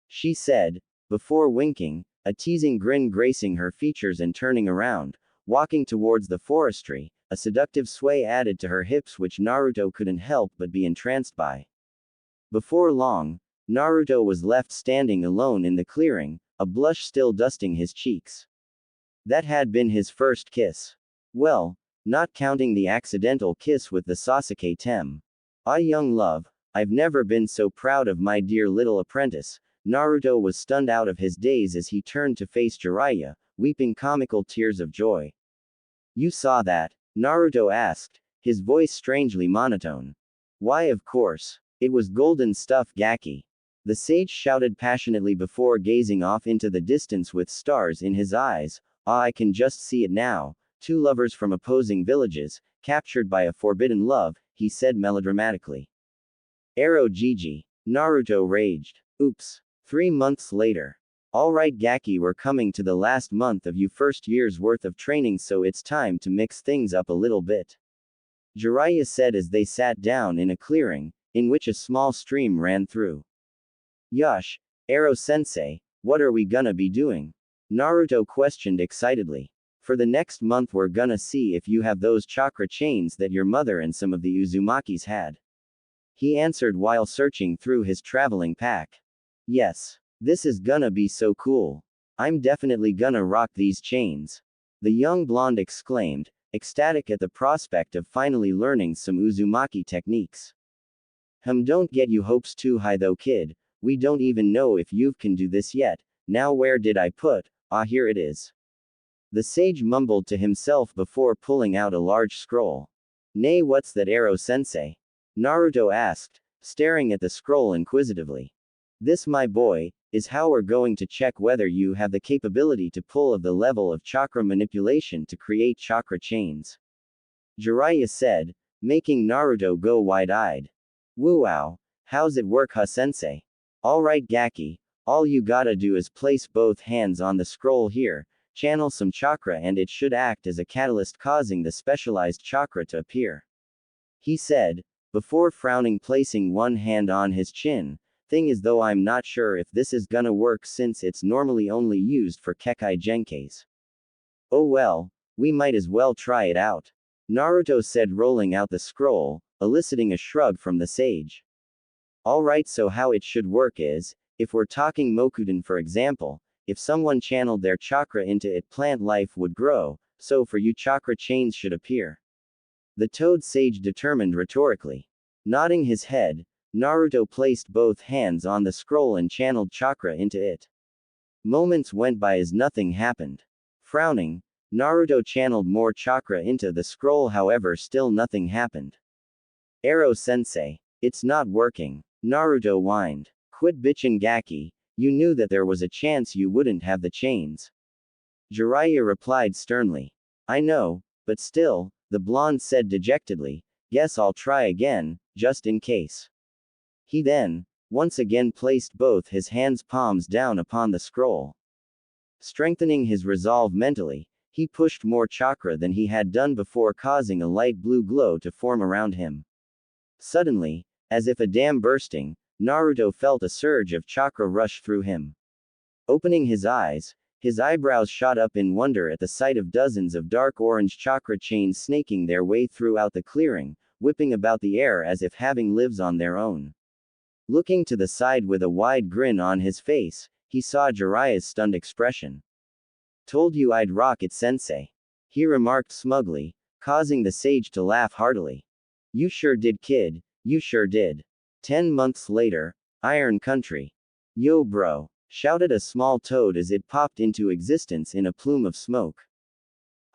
She said, before winking, a teasing grin gracing her features and turning around, walking towards the forestry, a seductive sway added to her hips which Naruto couldn't help but be entranced by. Before long, Naruto was left standing alone in the clearing, a blush still dusting his cheeks. That had been his first kiss. Well, not counting the accidental kiss with the Sasuke Tem. Ah, young love, I've never been so proud of my dear little apprentice. Naruto was stunned out of his daze as he turned to face Jiraiya, weeping comical tears of joy. You saw that? Naruto asked, his voice strangely monotone. Why, of course. It was golden stuff, Gaki. The sage shouted passionately before gazing off into the distance with stars in his eyes. Ah, I can just see it now. Two lovers from opposing villages, captured by a forbidden love, he said melodramatically. Arrow Gigi. Naruto raged. Oops. 3 months later. Alright Gaki, we're coming to the last month of your first year's worth of training, so it's time to mix things up a little bit. Jiraiya said as they sat down in a clearing, in which a small stream ran through. Yosh, Arrow-sensei, what are we gonna be doing? Naruto questioned excitedly. For the next month we're gonna see if you have those chakra chains that your mother and some of the Uzumakis had. He answered while searching through his traveling pack. Yes. This is gonna be so cool. I'm definitely gonna rock these chains. The young blonde exclaimed, ecstatic at the prospect of finally learning some Uzumaki techniques. Don't get your hopes too high though, kid. We don't even know if you can do this yet. Now where did I put? Ah, here it is. The sage mumbled to himself before pulling out a large scroll. Nay, what's that, Arrow-sensei? Naruto asked, staring at the scroll inquisitively. This, my boy, is how we're going to check whether you have the capability to pull of the level of chakra manipulation to create chakra chains. Jiraiya said, making Naruto go wide-eyed. Woo-wow, how's it work, sensei? Alright Gaki, all you gotta do is place both hands on the scroll here, channel some chakra and it should act as a catalyst causing the specialized chakra to appear. He said, before frowning, placing one hand on his chin. Thing is though, I'm not sure if this is gonna work since it's normally only used for Kekai Genkais. Oh well, we might as well try it out. Naruto said, rolling out the scroll, eliciting a shrug from the sage. Alright, so how it should work is, if we're talking Mokuden for example, If someone channeled their chakra into it, plant life would grow, so for you chakra chains should appear. The toad sage determined rhetorically. Nodding his head, Naruto placed both hands on the scroll and channeled chakra into it. Moments went by as nothing happened. Frowning, Naruto channeled more chakra into the scroll, however still nothing happened. Ero-sensei, it's not working. Naruto whined. Quit bitchin' Gaki, you knew that there was a chance you wouldn't have the chains. Jiraiya replied sternly. I know, but still, the blonde said dejectedly, guess I'll try again, just in case. He then, once again placed both his hands palms down upon the scroll. Strengthening his resolve mentally, he pushed more chakra than he had done before, causing a light blue glow to form around him. Suddenly, as if a dam bursting, Naruto felt a surge of chakra rush through him. Opening his eyes, his eyebrows shot up in wonder at the sight of dozens of dark orange chakra chains snaking their way throughout the clearing, whipping about the air as if having lives on their own. Looking to the side with a wide grin on his face, he saw Jiraiya's stunned expression. Told you I'd rock it, sensei. He remarked smugly, causing the sage to laugh heartily. You sure did, kid, you sure did. 10 months later, Iron Country. Yo bro, shouted a small toad as it popped into existence in a plume of smoke.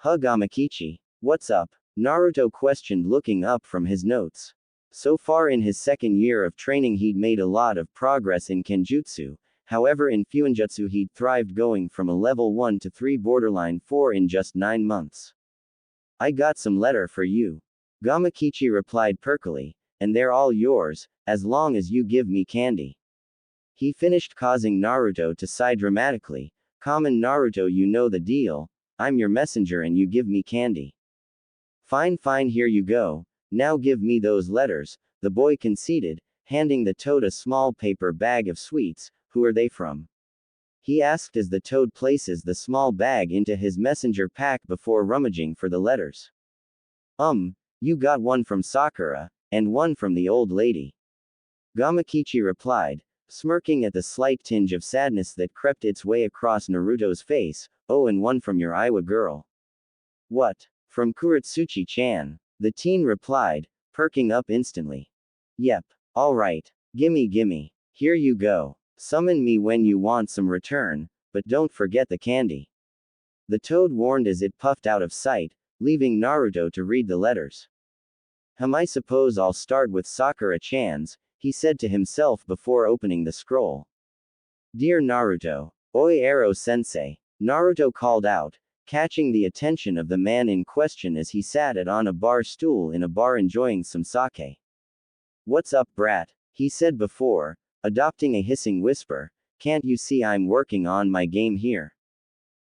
Gamakichi, what's up? Naruto questioned, looking up from his notes. So far in his second year of training he'd made a lot of progress in Kenjutsu, however in Fuinjutsu he'd thrived, going from a level 1 to 3 borderline 4 in just 9 months. I got some letter for you. Gamakichi replied perkily, and they're all yours, as long as you give me candy. He finished, causing Naruto to sigh dramatically. Common Naruto, you know the deal, I'm your messenger and you give me candy. Fine, here you go, now give me those letters, the boy conceded, handing the toad a small paper bag of sweets. Who are they from? He asked as the toad places the small bag into his messenger pack before rummaging for the letters. You got one from Sakura, and one from the old lady. Gamakichi replied, smirking at the slight tinge of sadness that crept its way across Naruto's face. Oh, and one from your Iwa girl. What? From Kuratsuchi-chan. The teen replied, perking up instantly. Yep. Alright. Gimme. Here you go. Summon me when you want some return, but don't forget the candy. The toad warned as it puffed out of sight, leaving Naruto to read the letters. I suppose I'll start with Sakura-chan's, he said to himself before opening the scroll. Dear Naruto, Oi Ero-sensei, Naruto called out, catching the attention of the man in question as he sat on a bar stool in a bar enjoying some sake. What's up, brat? He said before, adopting a hissing whisper, can't you see I'm working on my game here?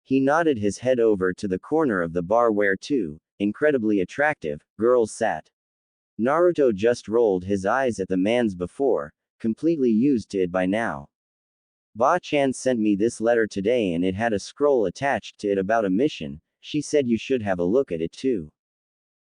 He nodded his head over to the corner of the bar where two, incredibly attractive, girls sat. Naruto just rolled his eyes at the man's before, completely used to it by now. Ba-chan sent me this letter today and it had a scroll attached to it about a mission, she said you should have a look at it too.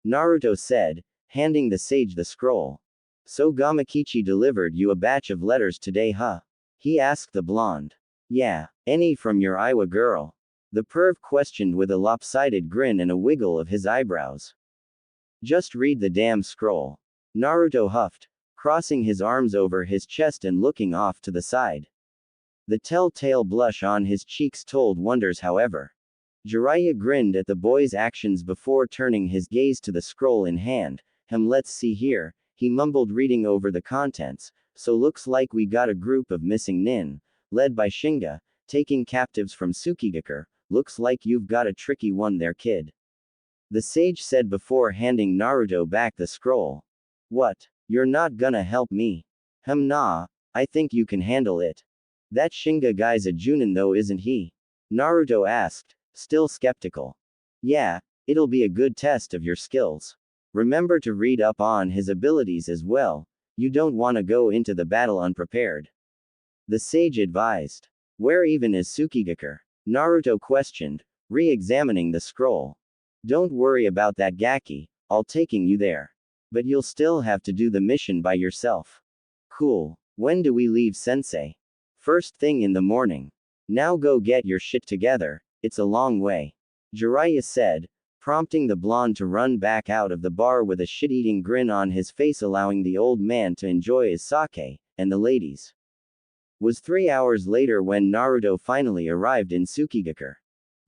Naruto said, handing the sage the scroll. So Gamakichi delivered you a batch of letters today, huh? He asked the blonde. Yeah, any from your Iwa girl? The perv questioned with a lopsided grin and a wiggle of his eyebrows. Just read the damn scroll. Naruto huffed, crossing his arms over his chest and looking off to the side. The telltale blush on his cheeks told wonders, however. Jiraiya grinned at the boy's actions before turning his gaze to the scroll in hand. Let's see here, he mumbled, reading over the contents. So looks like we got a group of missing nin, led by Shinga, taking captives from Tsukigakure. Looks like you've got a tricky one there, kid. The sage said before handing Naruto back the scroll. What? You're not gonna help me? Nah, I think you can handle it. That Shinga guy's a Junin though, isn't he? Naruto asked, still skeptical. Yeah, it'll be a good test of your skills. Remember to read up on his abilities as well, you don't want to go into the battle unprepared. The sage advised. Where even is Tsukigakure? Naruto questioned, re-examining the scroll. Don't worry about that, Gaki, I'll taking you there. But you'll still have to do the mission by yourself. Cool. When do we leave, sensei? First thing in the morning. Now go get your shit together, it's a long way. Jiraiya said, prompting the blonde to run back out of the bar with a shit-eating grin on his face, allowing the old man to enjoy his sake, and the ladies. Was 3 hours later when Naruto finally arrived in Tsukigakure.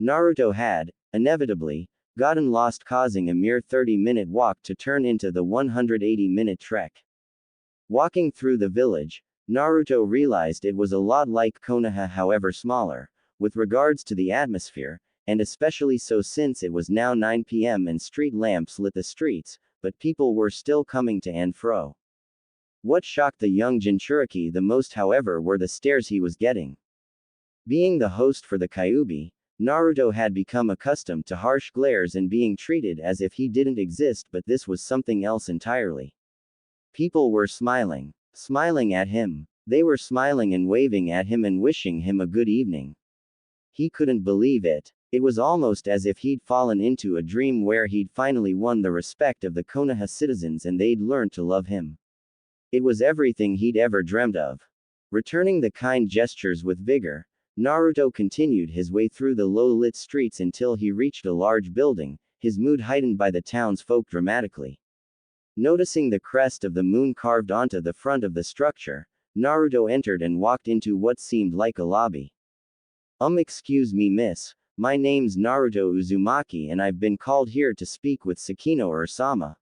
Naruto had, inevitably, gotten lost, causing a mere 30-minute walk to turn into the 180-minute trek. Walking through the village, Naruto realized it was a lot like Konoha, however smaller, with regards to the atmosphere, and especially so since it was now 9 p.m. and street lamps lit the streets, but people were still coming to and fro. What shocked the young Jinchuriki the most, however, were the stares he was getting. Being the host for the Kyuubi, Naruto had become accustomed to harsh glares and being treated as if he didn't exist, but this was something else entirely. People were smiling at him. They were smiling and waving at him and wishing him a good evening. He couldn't believe it. It was almost as if he'd fallen into a dream where he'd finally won the respect of the Konoha citizens and they'd learned to love him. It was everything he'd ever dreamed of. Returning the kind gestures with vigor, Naruto continued his way through the low-lit streets until he reached a large building, his mood heightened by the townsfolk dramatically. Noticing the crest of the moon carved onto the front of the structure, Naruto entered and walked into what seemed like a lobby. Excuse me, miss. My name's Naruto Uzumaki and I've been called here to speak with Sakino or Sama.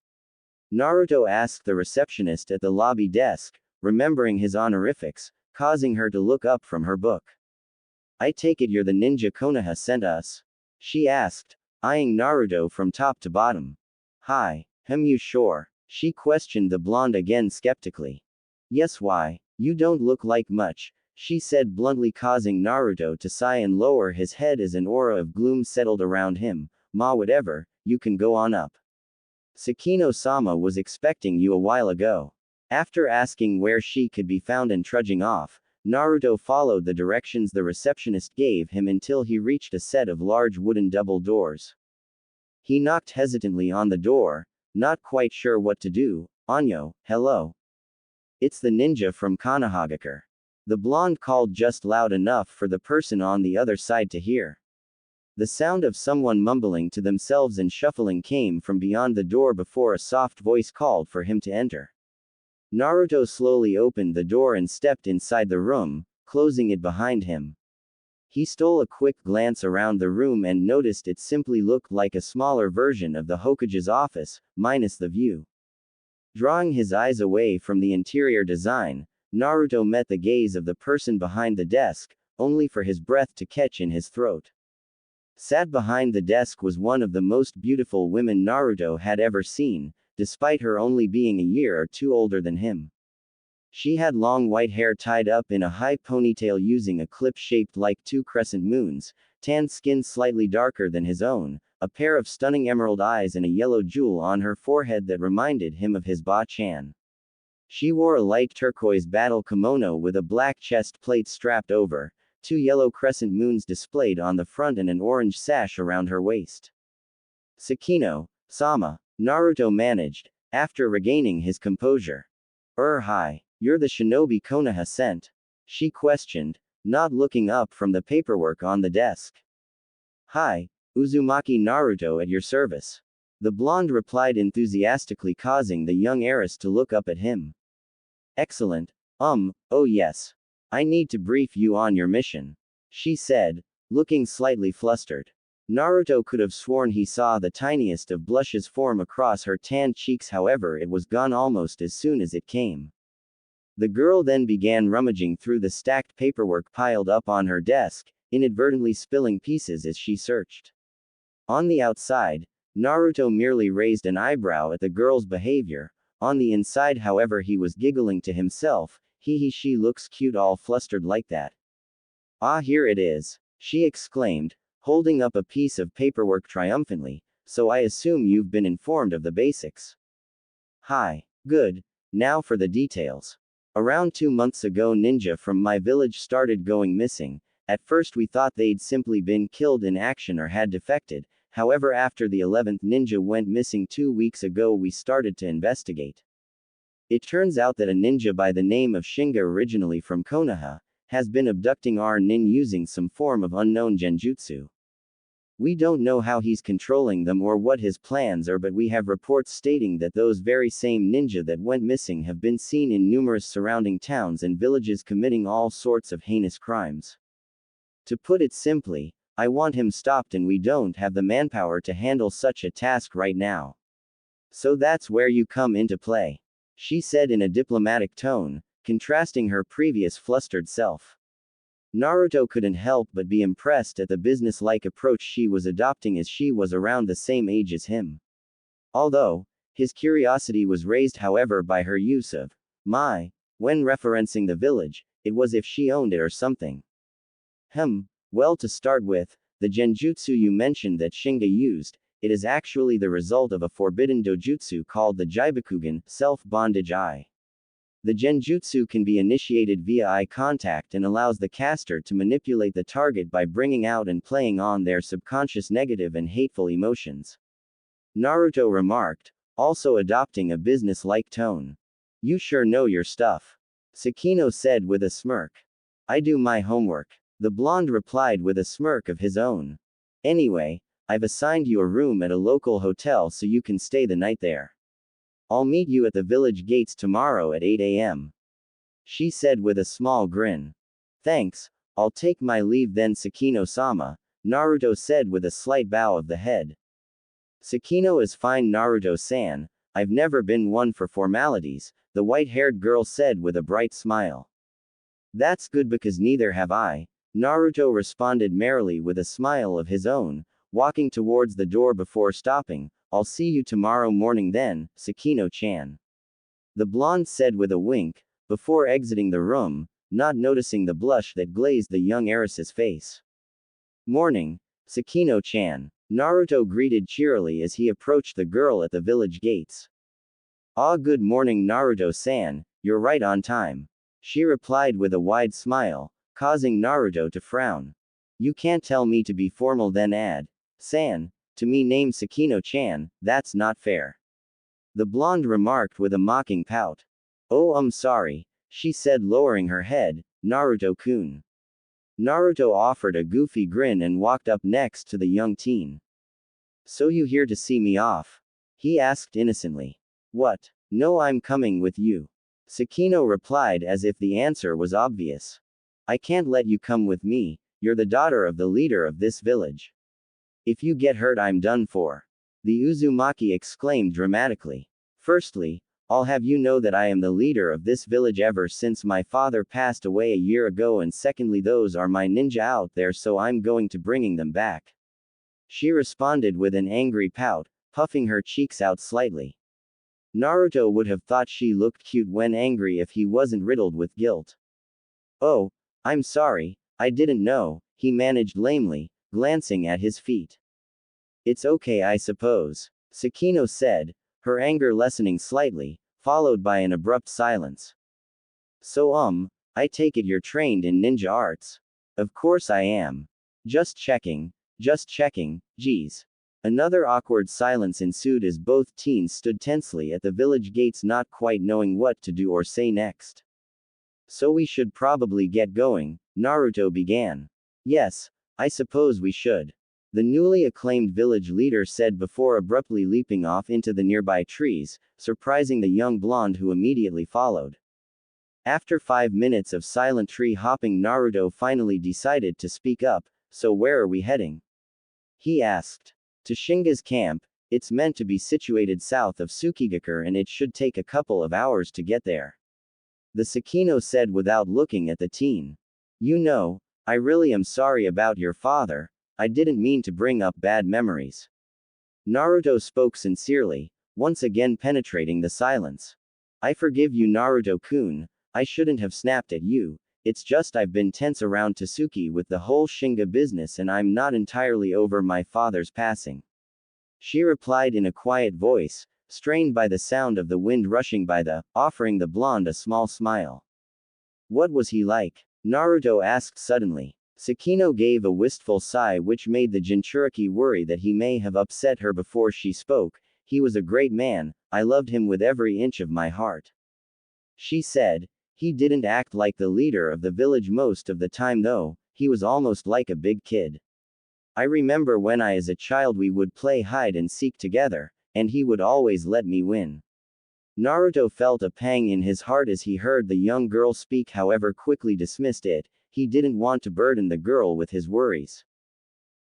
Naruto asked the receptionist at the lobby desk, remembering his honorifics, causing her to look up from her book. I take it you're the ninja Konoha sent us? She asked, eyeing Naruto from top to bottom. Hi, you sure? She questioned the blonde again skeptically. Yes, why? You don't look like much, she said bluntly, causing Naruto to sigh and lower his head as an aura of gloom settled around him. Ma, whatever, you can go on up. Sakino-sama was expecting you a while ago. After asking where she could be found and trudging off, Naruto followed the directions the receptionist gave him until he reached a set of large wooden double doors. He knocked hesitantly on the door, not quite sure what to do. Anyo, hello. It's the ninja from Konohagakure. The blonde called just loud enough for the person on the other side to hear. The sound of someone mumbling to themselves and shuffling came from beyond the door before a soft voice called for him to enter. Naruto slowly opened the door and stepped inside the room, closing it behind him. He stole a quick glance around the room and noticed it simply looked like a smaller version of the Hokage's office, minus the view. Drawing his eyes away from the interior design, Naruto met the gaze of the person behind the desk, only for his breath to catch in his throat. Sat behind the desk was one of the most beautiful women Naruto had ever seen, despite her only being a year or two older than him. She had long white hair tied up in a high ponytail using a clip shaped like two crescent moons, tan skin slightly darker than his own, a pair of stunning emerald eyes and a yellow jewel on her forehead that reminded him of his Ba-chan. She wore a light turquoise battle kimono with a black chest plate strapped over, two yellow crescent moons displayed on the front and an orange sash around her waist. Sakino-sama, Naruto managed, after regaining his composure. Hi, you're the shinobi Konoha sent? She questioned, not looking up from the paperwork on the desk. Hi, Uzumaki Naruto at your service. The blonde replied enthusiastically, causing the young heiress to look up at him. Excellent. Oh yes. I need to brief you on your mission, she said, looking slightly flustered. Naruto could have sworn he saw the tiniest of blushes form across her tanned cheeks, however it was gone almost as soon as it came. The girl then began rummaging through the stacked paperwork piled up on her desk, inadvertently spilling pieces as she searched. On the outside, Naruto merely raised an eyebrow at the girl's behavior. On the inside, however, he was giggling to himself. She looks cute all flustered like that. Ah, here it is, she exclaimed, holding up a piece of paperwork triumphantly. So I assume you've been informed of the basics. Hi. Good. Now for the details. Around 2 months ago, ninja from my village started going missing. At first we thought they'd simply been killed in action or had defected. However, after the 11th ninja went missing 2 weeks ago, we started to investigate. It turns out that a ninja by the name of Shinga, originally from Konoha, has been abducting our nin using some form of unknown genjutsu. We don't know how he's controlling them or what his plans are, but we have reports stating that those very same ninja that went missing have been seen in numerous surrounding towns and villages committing all sorts of heinous crimes. To put it simply, I want him stopped, and we don't have the manpower to handle such a task right now. So that's where you come into play, she said in a diplomatic tone, contrasting her previous flustered self. Naruto couldn't help but be impressed at the business-like approach she was adopting, as she was around the same age as him. Although, his curiosity was raised however by her use of "my" when referencing the village, it was if she owned it or something. Well, to start with, the genjutsu you mentioned that Shinga used, it is actually the result of a forbidden dojutsu called the Jibakugan, self-bondage eye. The genjutsu can be initiated via eye contact and allows the caster to manipulate the target by bringing out and playing on their subconscious negative and hateful emotions. Naruto remarked, also adopting a business-like tone. You sure know your stuff, Sakino said with a smirk. I do my homework, the blonde replied with a smirk of his own. Anyway, I've assigned you a room at a local hotel so you can stay the night there. I'll meet you at the village gates tomorrow at 8 a.m. she said with a small grin. Thanks, I'll take my leave then, Sakino-sama, Naruto said with a slight bow of the head. Sakino is fine, Naruto-san, I've never been one for formalities, the white-haired girl said with a bright smile. That's good because neither have I, Naruto responded merrily with a smile of his own, walking towards the door before stopping. I'll see you tomorrow morning then, Sakino-chan, the blonde said with a wink, before exiting the room, not noticing the blush that glazed the young heiress's face. Morning, Sakino-chan, Naruto greeted cheerily as he approached the girl at the village gates. Ah, good morning, Naruto-san, you're right on time, she replied with a wide smile, causing Naruto to frown. You can't tell me to be formal then add, san, to me named Sakino-chan, that's not fair, the blonde remarked with a mocking pout. Oh, I'm sorry, she said lowering her head, Naruto-kun. Naruto offered a goofy grin and walked up next to the young teen. So you here to see me off? He asked innocently. What? No, I'm coming with you, Sakino replied as if the answer was obvious. I can't let you come with me, you're the daughter of the leader of this village. If you get hurt, I'm done for, the Uzumaki exclaimed dramatically. Firstly, I'll have you know that I am the leader of this village ever since my father passed away a year ago, and secondly, those are my ninja out there, so I'm going to bringing them back, she responded with an angry pout, puffing her cheeks out slightly. Naruto would have thought she looked cute when angry if he wasn't riddled with guilt. Oh, I'm sorry, I didn't know, he managed lamely, glancing at his feet. It's okay, I suppose, Sakino said, her anger lessening slightly, followed by an abrupt silence. So I take it you're trained in ninja arts? Of course I am. Just checking, geez. Another awkward silence ensued as both teens stood tensely at the village gates, not quite knowing what to do or say next. So we should probably get going, Naruto began. Yes, I suppose we should, the newly acclaimed village leader said before abruptly leaping off into the nearby trees, surprising the young blonde who immediately followed. After 5 minutes of silent tree hopping, Naruto finally decided to speak up. So where are we heading? He asked. To Shinga's camp. It's meant to be situated south of Tsukigakure and it should take a couple of hours to get there, the Sakino said without looking at the teen. You know, I really am sorry about your father, I didn't mean to bring up bad memories. Naruto spoke sincerely, once again penetrating the silence. I forgive you, Naruto-kun, I shouldn't have snapped at you, it's just I've been tense around Tasuki with the whole Shinga business and I'm not entirely over my father's passing, she replied in a quiet voice, strained by the sound of the wind rushing by, offering the blonde a small smile. What was he like? Naruto asked suddenly. Sakino gave a wistful sigh which made the Jinchuriki worry that he may have upset her before she spoke. He was a great man, I loved him with every inch of my heart, she said, He didn't act like the leader of the village most of the time though, he was almost like a big kid. I remember when I as a child we would play hide and seek together, and he would always let me win. Naruto felt a pang in his heart as he heard the young girl speak, however quickly dismissed it. He didn't want to burden the girl with his worries.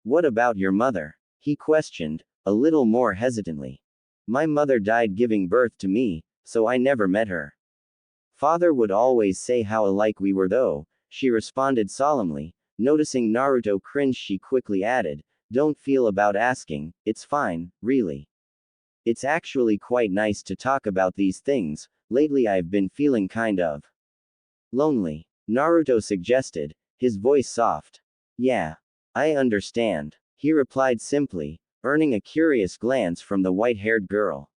What about your mother? He questioned, a little more hesitantly. My mother died giving birth to me, so I never met her. Father would always say how alike we were though, she responded solemnly. Noticing Naruto cringe, she quickly added, don't feel about asking, it's fine, really. It's actually quite nice to talk about these things, lately I've been feeling kind of lonely. Naruto suggested, his voice soft. Yeah. I understand. He replied simply, earning a curious glance from the white-haired girl.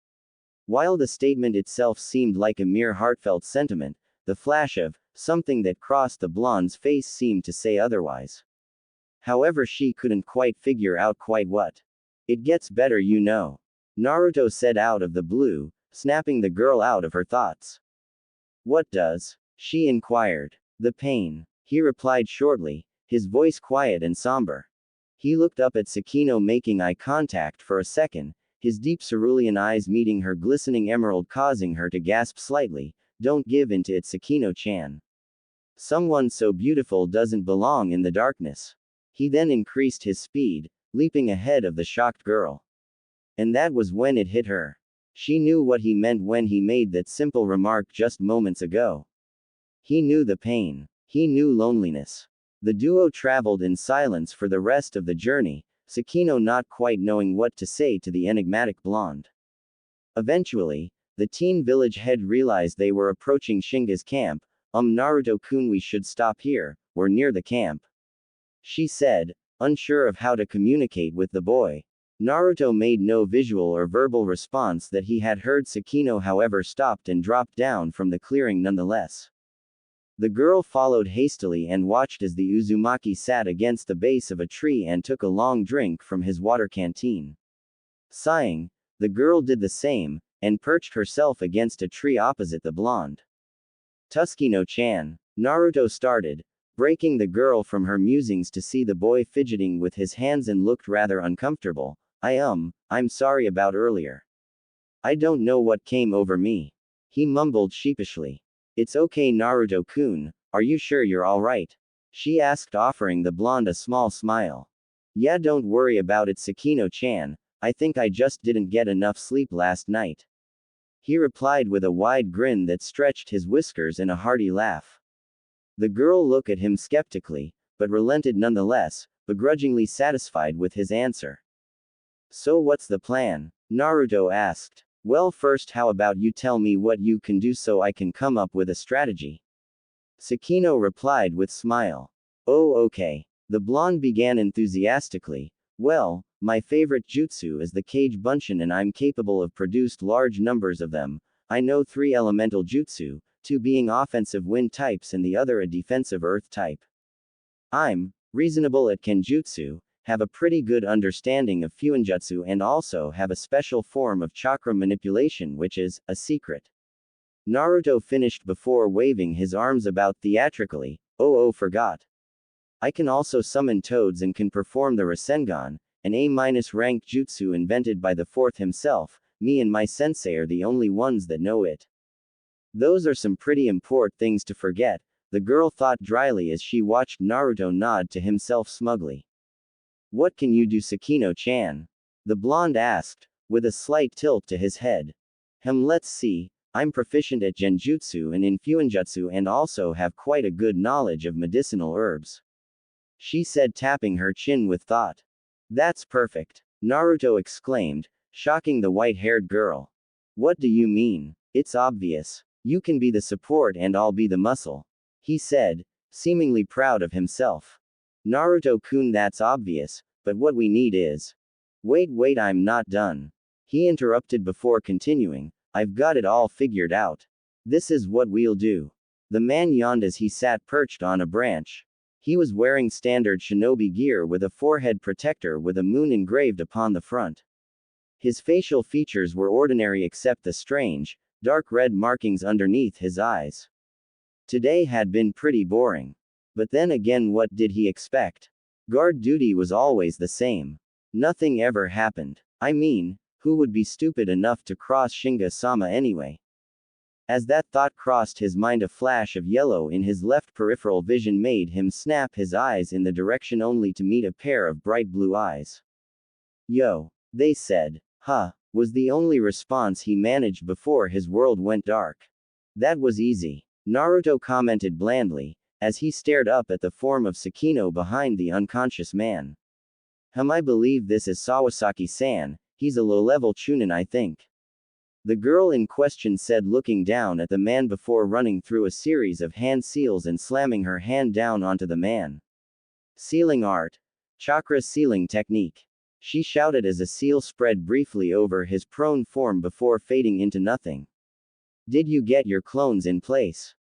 While the statement itself seemed like a mere heartfelt sentiment, the flash of something that crossed the blonde's face seemed to say otherwise. However, she couldn't quite figure out quite what. It gets better, you know. Naruto said out of the blue, snapping the girl out of her thoughts. What does? She inquired. The pain. He replied shortly, his voice quiet and somber. He looked up at Sakino, making eye contact for a second, his deep cerulean eyes meeting her glistening emerald, causing her to gasp slightly. Don't give in to it, Sakino-chan. Someone so beautiful doesn't belong in the darkness. He then increased his speed, leaping ahead of the shocked girl. And that was when it hit her. She knew what he meant when he made that simple remark just moments ago. He knew the pain. He knew loneliness. The duo traveled in silence for the rest of the journey, Sakino not quite knowing what to say to the enigmatic blonde. Eventually, the teen village head realized they were approaching Shinga's camp. Naruto-kun, we should stop here, we're near the camp. She said, unsure of how to communicate with the boy. Naruto made no visual or verbal response that he had heard. Sakino, however, stopped and dropped down from the clearing nonetheless. The girl followed hastily and watched as the Uzumaki sat against the base of a tree and took a long drink from his water canteen. Sighing, the girl did the same, and perched herself against a tree opposite the blonde. Tuskino-chan, Naruto started, breaking the girl from her musings to see the boy fidgeting with his hands and looked rather uncomfortable. I'm sorry about earlier. I don't know what came over me. He mumbled sheepishly. It's okay, Naruto-kun, are you sure you're alright? She asked, offering the blonde a small smile. Yeah, don't worry about it, Sakino-chan, I think I just didn't get enough sleep last night. He replied with a wide grin that stretched his whiskers in a hearty laugh. The girl looked at him skeptically, but relented nonetheless, begrudgingly satisfied with his answer. So what's the plan? Naruto asked. Well, first, how about you tell me what you can do so I can come up with a strategy? Sakino replied with smile. Oh, okay. The blonde began enthusiastically. Well, my favorite jutsu is the Kage Bunshin and I'm capable of produced large numbers of them. I know 3 elemental jutsu, 2 being offensive wind types and the other a defensive earth type. I'm reasonable at kenjutsu, have a pretty good understanding of fuinjutsu and also have a special form of chakra manipulation which is a secret. Naruto finished before waving his arms about theatrically. Oh, forgot. I can also summon toads and can perform the Rasengan, an A-ranked jutsu invented by the fourth himself. Me and my sensei are the only ones that know it. Those are some pretty important things to forget, the girl thought dryly as she watched Naruto nod to himself smugly. What can you do, Sakino-chan? The blonde asked, with a slight tilt to his head. Let's see, I'm proficient at genjutsu and in fuinjutsu and also have quite a good knowledge of medicinal herbs. She said, tapping her chin with thought. That's perfect, Naruto exclaimed, shocking the white-haired girl. What do you mean? It's obvious. You can be the support and I'll be the muscle. He said, seemingly proud of himself. Naruto-kun, that's obvious, but what we need is. Wait, I'm not done. He interrupted before continuing, I've got it all figured out. This is what we'll do. The man yawned as he sat perched on a branch. He was wearing standard shinobi gear with a forehead protector with a moon engraved upon the front. His facial features were ordinary except the strange, dark red markings underneath his eyes. Today had been pretty boring. But then again, what did he expect? Guard duty was always the same. Nothing ever happened. I mean, who would be stupid enough to cross Shinga-sama anyway? As that thought crossed his mind, a flash of yellow in his left peripheral vision made him snap his eyes in the direction only to meet a pair of bright blue eyes. Yo, they said. Huh, was the only response he managed before his world went dark. That was easy, Naruto commented blandly, as he stared up at the form of Sakino behind the unconscious man. I believe this is Sawasaki-san, he's a low-level chunin, I think. The girl in question said, looking down at the man before running through a series of hand seals and slamming her hand down onto the man. Sealing art. Chakra sealing technique. She shouted as a seal spread briefly over his prone form before fading into nothing. Did you get your clones in place?